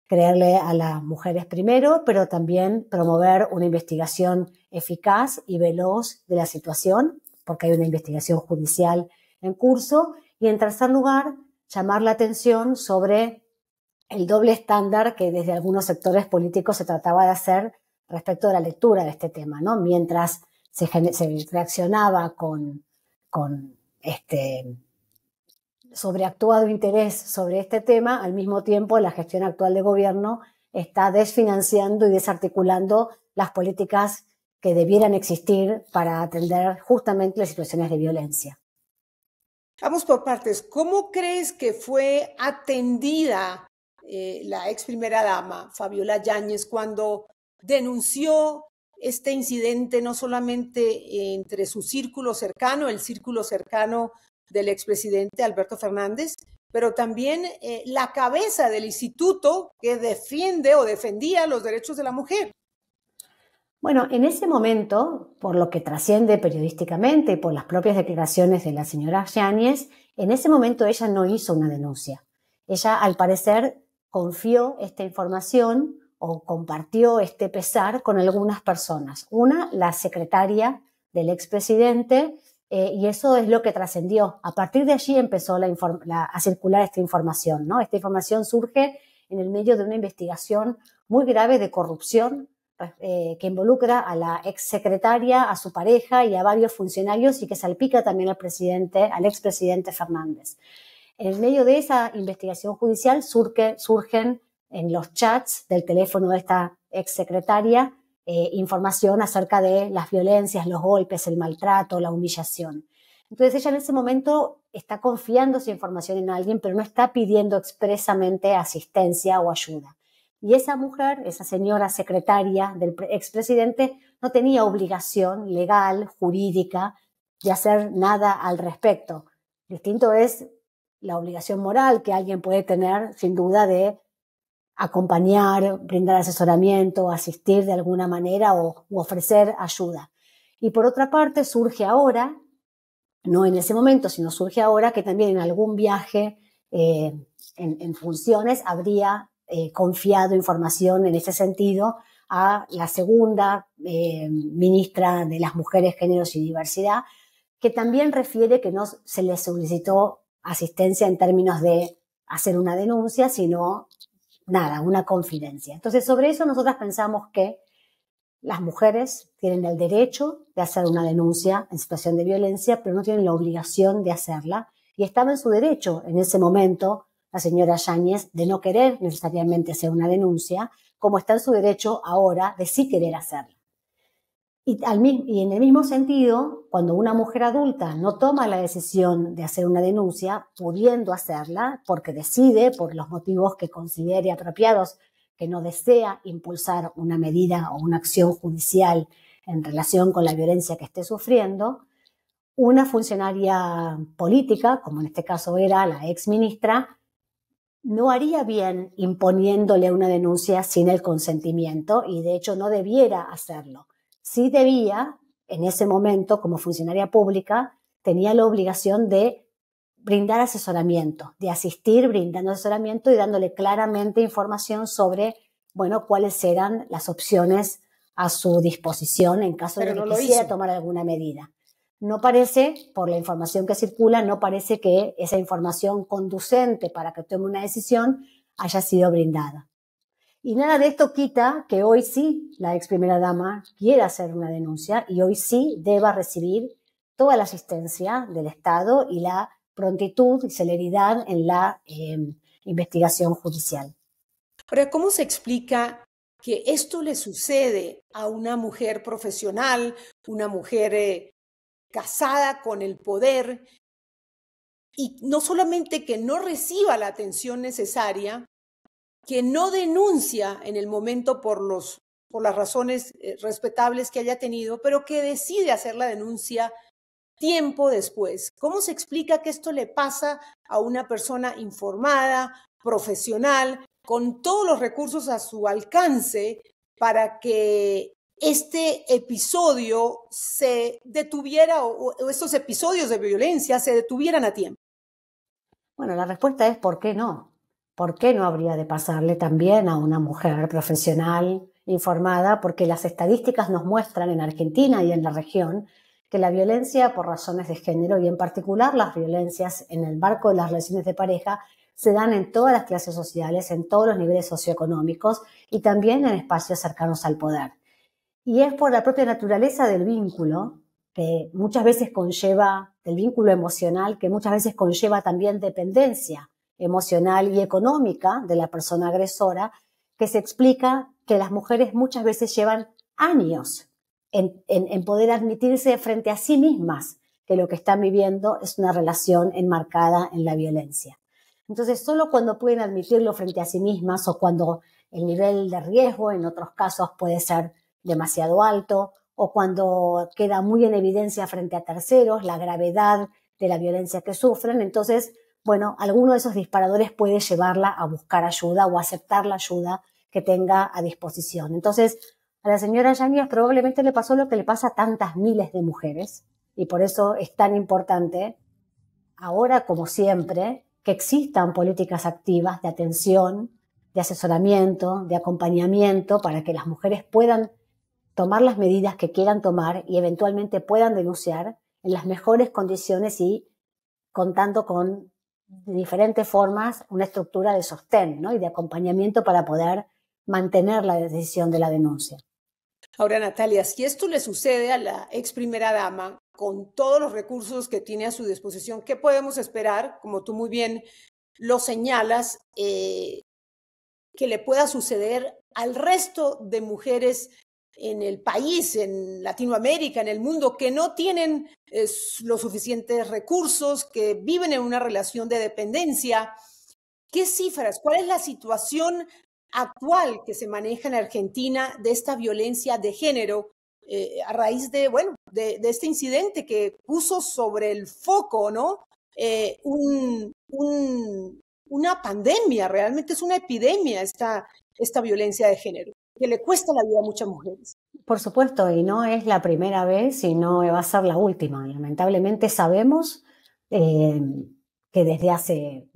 creerle a las mujeres primero, pero también promover una investigación eficaz y veloz de la situación, porque hay una investigación judicial en curso, y en tercer lugar, llamar la atención sobre el doble estándar que desde algunos sectores políticos se trataba de hacer respecto de la lectura de este tema, ¿no? Mientras se reaccionaba con sobreactuado interés sobre este tema, al mismo tiempo la gestión actual de gobierno está desfinanciando y desarticulando las políticas que debieran existir para atender justamente las situaciones de violencia. Vamos por partes. ¿Cómo crees que fue atendida la ex primera dama, Fabiola Yáñez, cuando denunció este incidente no solamente entre su círculo cercano, el círculo cercano del expresidente Alberto Fernández, pero también la cabeza del instituto que defiende o defendía los derechos de la mujer? Bueno, en ese momento, por lo que trasciende periodísticamente y por las propias declaraciones de la señora Yáñez, en ese momento ella no hizo una denuncia. Ella, al parecer, confió esta información o compartió este pesar con algunas personas. Una, la secretaria del expresidente, y eso es lo que trascendió. A partir de allí empezó a circular esta información, ¿no? Esta información surge en el medio de una investigación muy grave de corrupción que involucra a la exsecretaria, a su pareja y a varios funcionarios y que salpica también al expresidente Fernández. En el medio de esa investigación judicial surgen en los chats del teléfono de esta exsecretaria información acerca de las violencias, los golpes, el maltrato, la humillación. Entonces ella en ese momento está confiando esa información en alguien, pero no está pidiendo expresamente asistencia o ayuda. Y esa mujer, esa señora secretaria del expresidente, no tenía obligación legal, jurídica, de hacer nada al respecto. Distinto es la obligación moral que alguien puede tener, sin duda, de acompañar, brindar asesoramiento, asistir de alguna manera o ofrecer ayuda. Y por otra parte surge ahora, no en ese momento, sino surge ahora que también en algún viaje en funciones habría confiado información en ese sentido a la segunda ministra de las Mujeres, Géneros y Diversidad, que también refiere que no se le solicitó asistencia en términos de hacer una denuncia, sino nada, una confidencia. Entonces, sobre eso nosotras pensamos que las mujeres tienen el derecho de hacer una denuncia en situación de violencia, pero no tienen la obligación de hacerla. Y estaba en su derecho en ese momento la señora Yáñez de no querer necesariamente hacer una denuncia, como está en su derecho ahora de sí querer hacerla. Y en el mismo sentido, cuando una mujer adulta no toma la decisión de hacer una denuncia, pudiendo hacerla, porque decide, por los motivos que considere apropiados, que no desea impulsar una medida o una acción judicial en relación con la violencia que esté sufriendo, una funcionaria política, como en este caso era la exministra, no haría bien imponiéndole una denuncia sin el consentimiento y de hecho no debiera hacerlo. Sí debía, en ese momento, como funcionaria pública, tenía la obligación de brindar asesoramiento, de asistir brindando asesoramiento y dándole claramente información sobre, bueno, cuáles eran las opciones a su disposición en caso de que quisiera tomar alguna medida. No parece, por la información que circula, no parece que esa información conducente para que tome una decisión haya sido brindada. Y nada de esto quita que hoy sí la ex primera dama quiera hacer una denuncia y hoy sí deba recibir toda la asistencia del Estado y la prontitud y celeridad en la investigación judicial. Ahora, ¿cómo se explica que esto le sucede a una mujer profesional, una mujer casada con el poder, y no solamente que no reciba la atención necesaria, que no denuncia en el momento por las razones respetables que haya tenido, pero que decide hacer la denuncia tiempo después. ¿Cómo se explica que esto le pasa a una persona informada, profesional, con todos los recursos a su alcance para que este episodio se detuviera o estos episodios de violencia se detuvieran a tiempo? Bueno, la respuesta es ¿por qué no? ¿Por qué no habría de pasarle también a una mujer profesional, informada? Porque las estadísticas nos muestran en Argentina y en la región que la violencia por razones de género, y en particular las violencias en el marco de las relaciones de pareja, se dan en todas las clases sociales, en todos los niveles socioeconómicos y también en espacios cercanos al poder. Y es por la propia naturaleza del vínculo, que muchas veces conlleva, del vínculo emocional, que muchas veces conlleva también dependencia emocional y económica de la persona agresora, que se explica que las mujeres muchas veces llevan años en poder admitirse frente a sí mismas que lo que están viviendo es una relación enmarcada en la violencia. Entonces, solo cuando pueden admitirlo frente a sí mismas o cuando el nivel de riesgo en otros casos puede ser demasiado alto o cuando queda muy en evidencia frente a terceros la gravedad de la violencia que sufren, entonces, bueno, alguno de esos disparadores puede llevarla a buscar ayuda o a aceptar la ayuda que tenga a disposición. Entonces, a la señora Yáñez probablemente le pasó lo que le pasa a tantas miles de mujeres y por eso es tan importante, ahora como siempre, que existan políticas activas de atención, de asesoramiento, de acompañamiento para que las mujeres puedan tomar las medidas que quieran tomar y eventualmente puedan denunciar en las mejores condiciones y contando con de diferentes formas una estructura de sostén, ¿no? Y de acompañamiento para poder mantener la decisión de la denuncia. Ahora, Natalia, si esto le sucede a la ex primera dama, con todos los recursos que tiene a su disposición, ¿qué podemos esperar? Como tú muy bien lo señalas, que le pueda suceder al resto de mujeres en el país, en Latinoamérica, en el mundo, que no tienen los suficientes recursos, que viven en una relación de dependencia. ¿Qué cifras? ¿Cuál es la situación actual que se maneja en Argentina de esta violencia de género a raíz de, bueno, de este incidente que puso sobre el foco, ¿no? Una pandemia, realmente es una epidemia esta violencia de género, que le cuesta la vida a muchas mujeres. Por supuesto, y no es la primera vez y no va a ser la última. Lamentablemente sabemos que desde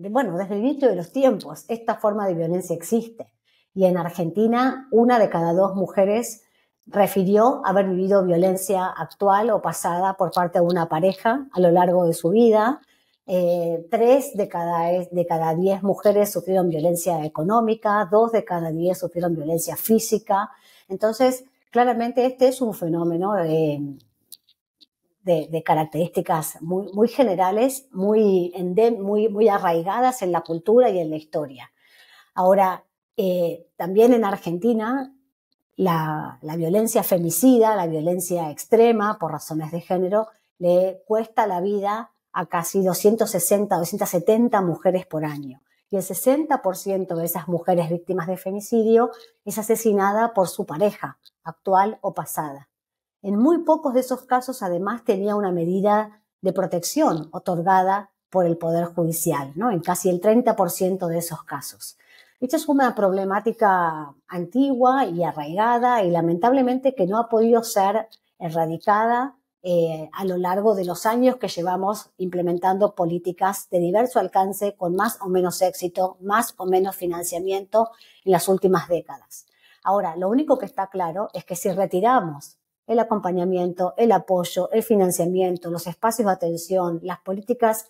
el inicio de los tiempos, esta forma de violencia existe. Y en Argentina, 1 de cada 2 mujeres refirió haber vivido violencia actual o pasada por parte de una pareja a lo largo de su vida. 3 de cada 10 mujeres sufrieron violencia económica, 2 de cada 10 sufrieron violencia física. Entonces, claramente este es un fenómeno de características muy generales, muy arraigadas en la cultura y en la historia. Ahora, también en Argentina, la violencia femicida, la violencia extrema por razones de género, le cuesta la vida a casi 260, 270 mujeres por año. Y el 60% de esas mujeres víctimas de femicidio es asesinada por su pareja, actual o pasada. En muy pocos de esos casos, además, tenía una medida de protección otorgada por el Poder Judicial, ¿no? En casi el 30% de esos casos. Esta es una problemática antigua y arraigada y lamentablemente que no ha podido ser erradicada a lo largo de los años que llevamos implementando políticas de diverso alcance con más o menos éxito, más o menos financiamiento en las últimas décadas. Ahora, lo único que está claro es que si retiramos el acompañamiento, el apoyo, el financiamiento, los espacios de atención, las políticas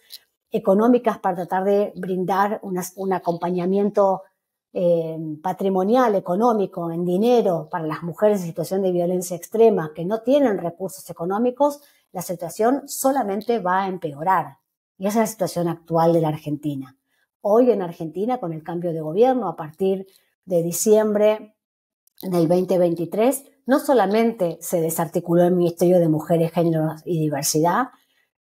económicas para tratar de brindar un acompañamiento patrimonial, económico, en dinero para las mujeres en situación de violencia extrema que no tienen recursos económicos, la situación solamente va a empeorar. Y esa es la situación actual de la Argentina. Hoy en Argentina, con el cambio de gobierno, a partir de diciembre del 2023, no solamente se desarticuló el Ministerio de Mujeres, Género y Diversidad,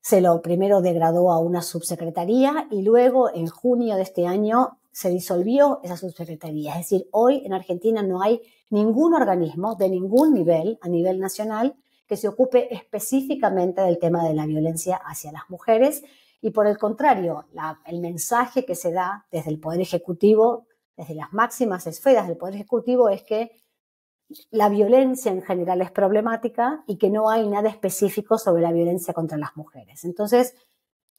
se lo primero degradó a una subsecretaría y luego en junio de este año se disolvió esa subsecretaría. Es decir, hoy en Argentina no hay ningún organismo de ningún nivel, a nivel nacional, que se ocupe específicamente del tema de la violencia hacia las mujeres. Y por el contrario, el mensaje que se da desde el Poder Ejecutivo, desde las máximas esferas del Poder Ejecutivo, es que la violencia en general es problemática y que no hay nada específico sobre la violencia contra las mujeres. Entonces,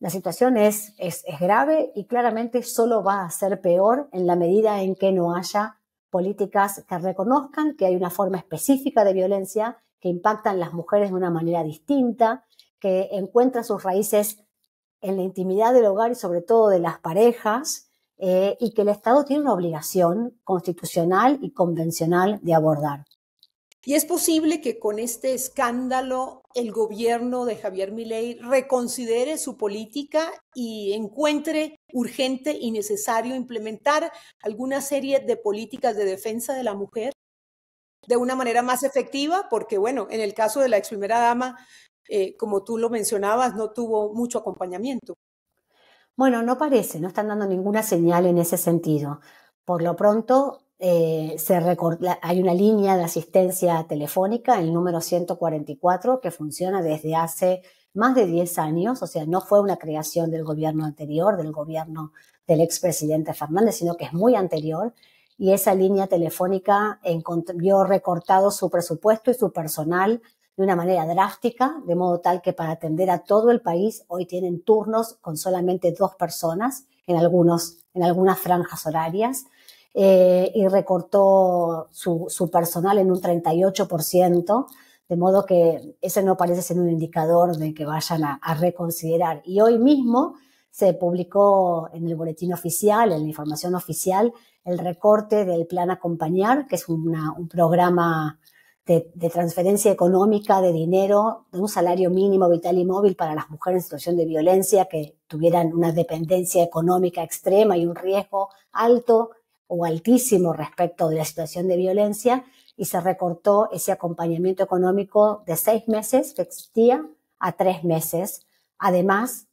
la situación es grave y claramente solo va a ser peor en la medida en que no haya políticas que reconozcan que hay una forma específica de violencia que impacta en las mujeres de una manera distinta, que encuentra sus raíces en la intimidad del hogar y sobre todo de las parejas, y que el Estado tiene una obligación constitucional y convencional de abordar. ¿Y es posible que con este escándalo el gobierno de Javier Milei reconsidere su política y encuentre urgente y necesario implementar alguna serie de políticas de defensa de la mujer de una manera más efectiva? Porque, bueno, en el caso de la ex primera dama, como tú lo mencionabas, no tuvo mucho acompañamiento. Bueno, no parece, no están dando ninguna señal en ese sentido. Por lo pronto, hay una línea de asistencia telefónica, el número 144, que funciona desde hace más de 10 años, o sea, no fue una creación del gobierno anterior, del gobierno del expresidente Fernández, sino que es muy anterior, y esa línea telefónica vio recortado su presupuesto y su personal de una manera drástica, de modo tal que para atender a todo el país hoy tienen turnos con solamente 2 personas en algunas franjas horarias, y recortó su personal en un 38%, de modo que ese no parece ser un indicador de que vayan a reconsiderar. Y hoy mismo se publicó en el boletín oficial, en la información oficial, el recorte del Plan Acompañar, que es un programa de transferencia económica de dinero, de un salario mínimo vital y móvil para las mujeres en situación de violencia que tuvieran una dependencia económica extrema y un riesgo alto o altísimo respecto de la situación de violencia, y se recortó ese acompañamiento económico de 6 meses que existía a 3 meses, además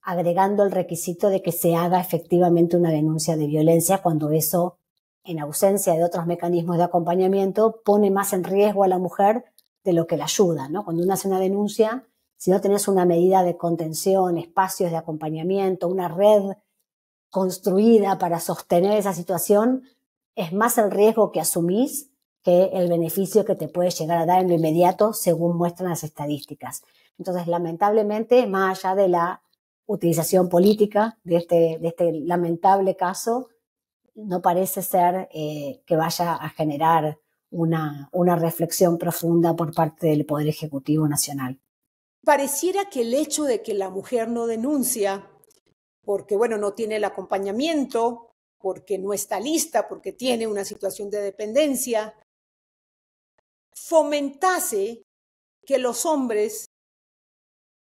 agregando el requisito de que se haga efectivamente una denuncia de violencia cuando eso, en ausencia de otros mecanismos de acompañamiento, pone más en riesgo a la mujer de lo que la ayuda, ¿no? Cuando uno hace una denuncia, si no tenés una medida de contención, espacios de acompañamiento, una red construida para sostener esa situación, es más el riesgo que asumís que el beneficio que te puede llegar a dar en lo inmediato, según muestran las estadísticas. Entonces, lamentablemente, más allá de la utilización política de este lamentable caso, no parece ser que vaya a generar una reflexión profunda por parte del Poder Ejecutivo Nacional. Pareciera que el hecho de que la mujer no denuncia, porque, bueno, no tiene el acompañamiento, porque no está lista, porque tiene una situación de dependencia, fomentase que los hombres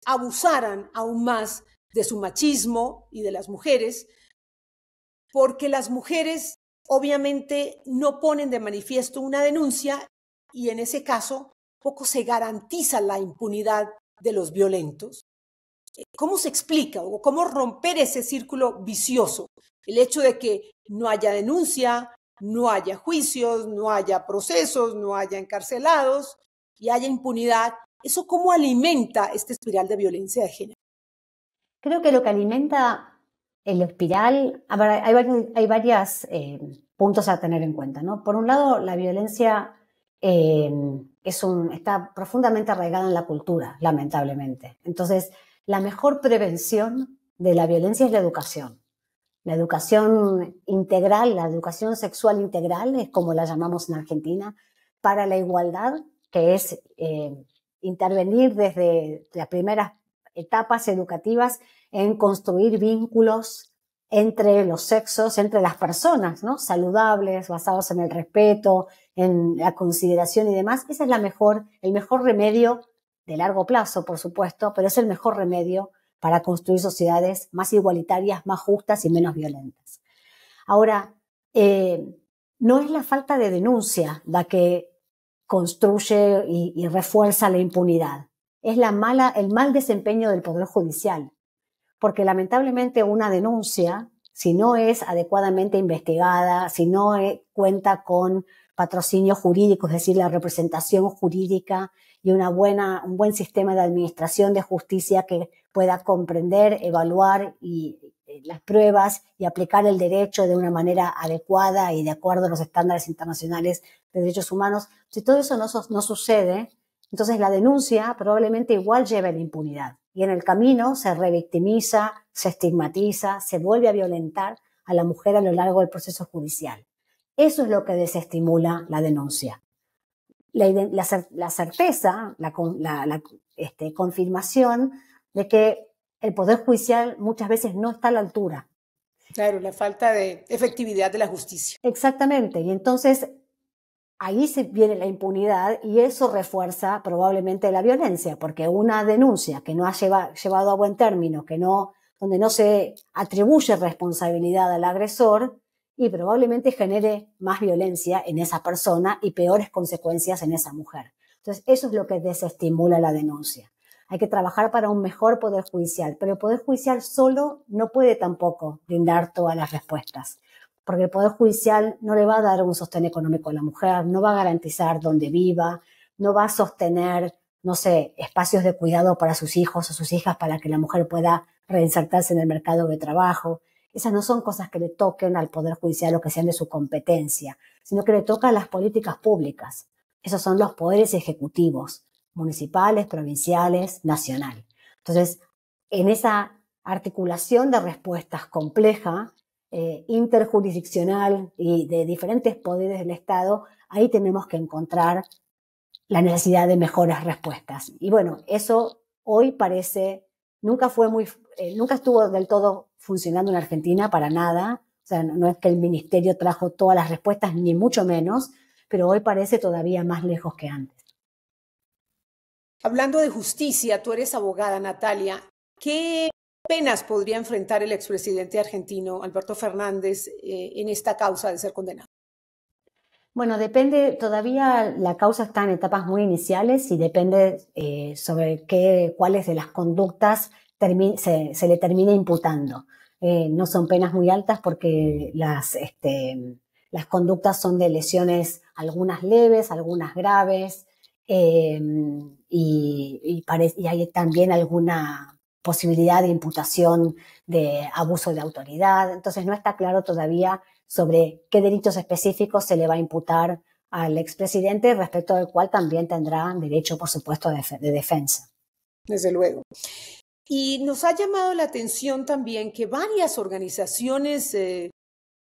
abusaran aún más de su machismo y de las mujeres, porque las mujeres obviamente no ponen de manifiesto una denuncia y en ese caso poco se garantiza la impunidad de los violentos. ¿Cómo se explica o cómo romper ese círculo vicioso? El hecho de que no haya denuncia, no haya juicios, no haya procesos, no haya encarcelados y haya impunidad. ¿Eso cómo alimenta esta espiral de violencia de género? Creo que lo que alimenta el espiral, hay varios puntos a tener en cuenta, ¿no? Por un lado, la violencia está profundamente arraigada en la cultura, lamentablemente. Entonces, la mejor prevención de la violencia es la educación. La educación integral, la educación sexual integral, es como la llamamos en Argentina, para la igualdad, que es intervenir desde las primeras etapas educativas en construir vínculos entre los sexos, entre las personas, ¿no? Saludables, basados en el respeto, en la consideración y demás. Ese es el mejor remedio de largo plazo, por supuesto, pero es el mejor remedio para construir sociedades más igualitarias, más justas y menos violentas. Ahora, no es la falta de denuncia la que construye y refuerza la impunidad. Es el mal desempeño del Poder Judicial, porque lamentablemente una denuncia si no es adecuadamente investigada, si no cuenta con patrocinio jurídico, es decir, la representación jurídica y un buen sistema de administración de justicia que pueda comprender, evaluar las pruebas y aplicar el derecho de una manera adecuada y de acuerdo a los estándares internacionales de derechos humanos. Si todo eso no sucede, entonces la denuncia probablemente igual lleve a la impunidad. Y en el camino se revictimiza, se estigmatiza, se vuelve a violentar a la mujer a lo largo del proceso judicial. Eso es lo que desestimula la denuncia. La certeza, la confirmación de que el Poder Judicial muchas veces no está a la altura. Claro, la falta de efectividad de la justicia. Exactamente, y entonces ahí se viene la impunidad y eso refuerza probablemente la violencia, porque una denuncia que no ha llevado a buen término, donde no se atribuye responsabilidad al agresor, y probablemente genere más violencia en esa persona y peores consecuencias en esa mujer. Entonces, eso es lo que desestimula la denuncia. Hay que trabajar para un mejor Poder Judicial, pero el Poder Judicial solo no puede tampoco brindar todas las respuestas, porque el Poder Judicial no le va a dar un sostén económico a la mujer, no va a garantizar donde viva, no va a sostener, no sé, espacios de cuidado para sus hijos o sus hijas para que la mujer pueda reinsertarse en el mercado de trabajo. Esas no son cosas que le toquen al Poder Judicial o que sean de su competencia, sino que le tocan las políticas públicas. Esos son los poderes ejecutivos, municipales, provinciales, nacional. Entonces, en esa articulación de respuestas compleja, interjurisdiccional y de diferentes poderes del Estado, ahí tenemos que encontrar la necesidad de mejores respuestas. Y bueno, eso hoy parece, nunca estuvo del todo funcionando en Argentina para nada. O sea, no es que el ministerio trajo todas las respuestas, ni mucho menos, pero hoy parece todavía más lejos que antes. Hablando de justicia, tú eres abogada, Natalia. ¿Qué penas podría enfrentar el expresidente argentino, Alberto Fernández, en esta causa de ser condenado? Bueno, depende, todavía la causa está en etapas muy iniciales y depende sobre cuáles de las conductas se le termine imputando. No son penas muy altas porque las conductas son de lesiones, algunas leves, algunas graves, y hay también alguna posibilidad de imputación de abuso de autoridad. Entonces no está claro todavía sobre qué delitos específicos se le va a imputar al expresidente, respecto del cual también tendrá derecho, por supuesto, de defensa. Desde luego. Y nos ha llamado la atención también que varias organizaciones que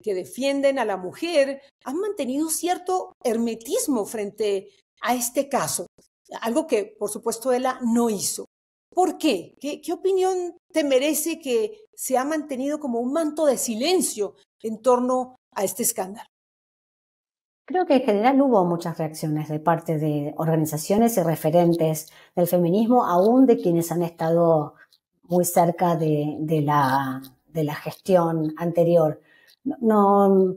defienden a la mujer han mantenido cierto hermetismo frente a este caso, algo que, por supuesto, ella no hizo. ¿Por qué? ¿Qué opinión te merece que se ha mantenido como un manto de silencio en torno a este escándalo? Creo que en general hubo muchas reacciones de parte de organizaciones y referentes del feminismo, aún de quienes han estado muy cerca de la gestión anterior. No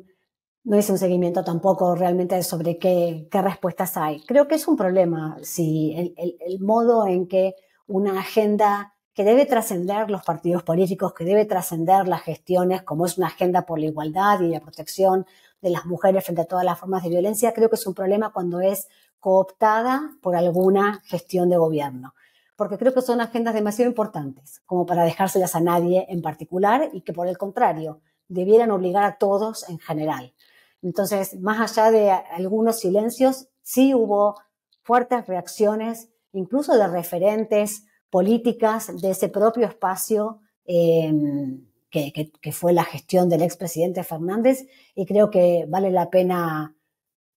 hice un seguimiento tampoco realmente sobre qué respuestas hay. Creo que es un problema si el modo en que una agenda que debe trascender los partidos políticos, que debe trascender las gestiones, como es una agenda por la igualdad y la protección de las mujeres frente a todas las formas de violencia, creo que es un problema cuando es cooptada por alguna gestión de gobierno. Porque creo que son agendas demasiado importantes como para dejárselas a nadie en particular y que, por el contrario, debieran obligar a todos en general. Entonces, más allá de algunos silencios, sí hubo fuertes reacciones, incluso de referentes políticas de ese propio espacio que fue la gestión del expresidente Fernández, y creo que vale la pena,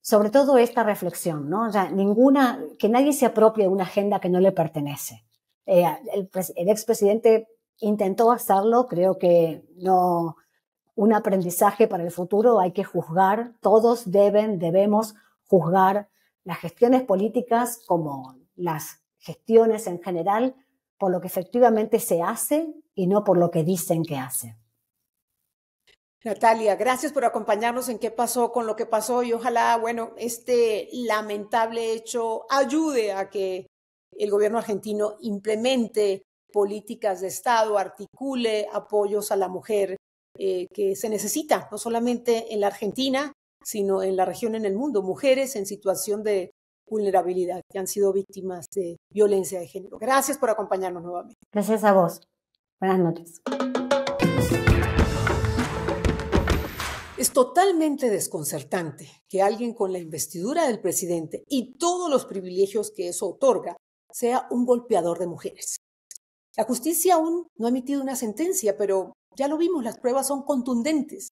sobre todo, esta reflexión, ¿no? O sea, que nadie se apropie de una agenda que no le pertenece. El expresidente intentó hacerlo, creo que no. Un aprendizaje para el futuro, hay que juzgar, todos debemos juzgar las gestiones políticas como las gestiones en general por lo que efectivamente se hace y no por lo que dicen que hacen. Natalia, gracias por acompañarnos en qué pasó con lo que pasó y ojalá, bueno, este lamentable hecho ayude a que el gobierno argentino implemente políticas de Estado, articule apoyos a la mujer que se necesita, no solamente en la Argentina, sino en la región, en el mundo, mujeres en situación de vulnerabilidad que han sido víctimas de violencia de género. Gracias por acompañarnos nuevamente. Gracias a vos. Buenas noches. Es totalmente desconcertante que alguien con la investidura del presidente y todos los privilegios que eso otorga sea un golpeador de mujeres. La justicia aún no ha emitido una sentencia, pero ya lo vimos, las pruebas son contundentes.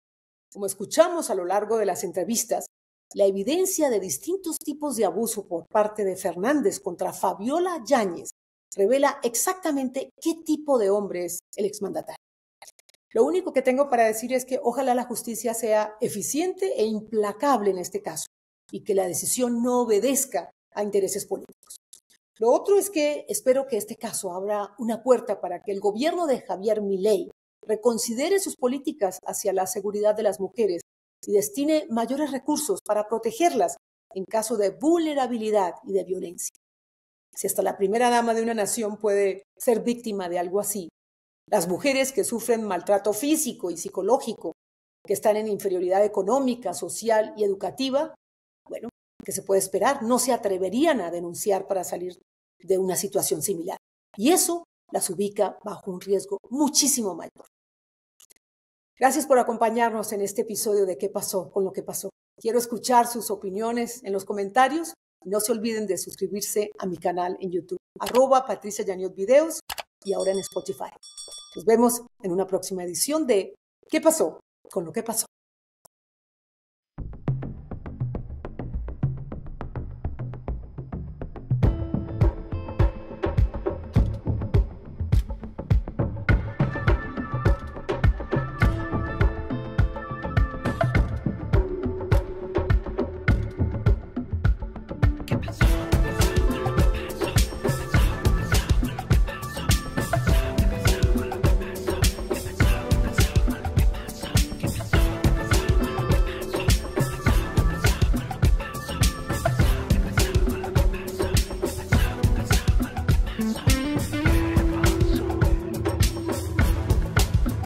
Como escuchamos a lo largo de las entrevistas, la evidencia de distintos tipos de abuso por parte de Fernández contra Fabiola Yáñez revela exactamente qué tipo de hombre es el exmandatario. Lo único que tengo para decir es que ojalá la justicia sea eficiente e implacable en este caso y que la decisión no obedezca a intereses políticos. Lo otro es que espero que este caso abra una puerta para que el gobierno de Javier Milei reconsidere sus políticas hacia la seguridad de las mujeres y destine mayores recursos para protegerlas en caso de vulnerabilidad y de violencia. Si hasta la primera dama de una nación puede ser víctima de algo así, las mujeres que sufren maltrato físico y psicológico, que están en inferioridad económica, social y educativa, bueno, ¿qué se puede esperar? No se atreverían a denunciar para salir de una situación similar. Y eso las ubica bajo un riesgo muchísimo mayor. Gracias por acompañarnos en este episodio de ¿Qué pasó con lo que pasó? Quiero escuchar sus opiniones en los comentarios. No se olviden de suscribirse a mi canal en YouTube, @PatriciaYaniotVideos y ahora en Spotify. Nos vemos en una próxima edición de ¿Qué pasó con lo que pasó?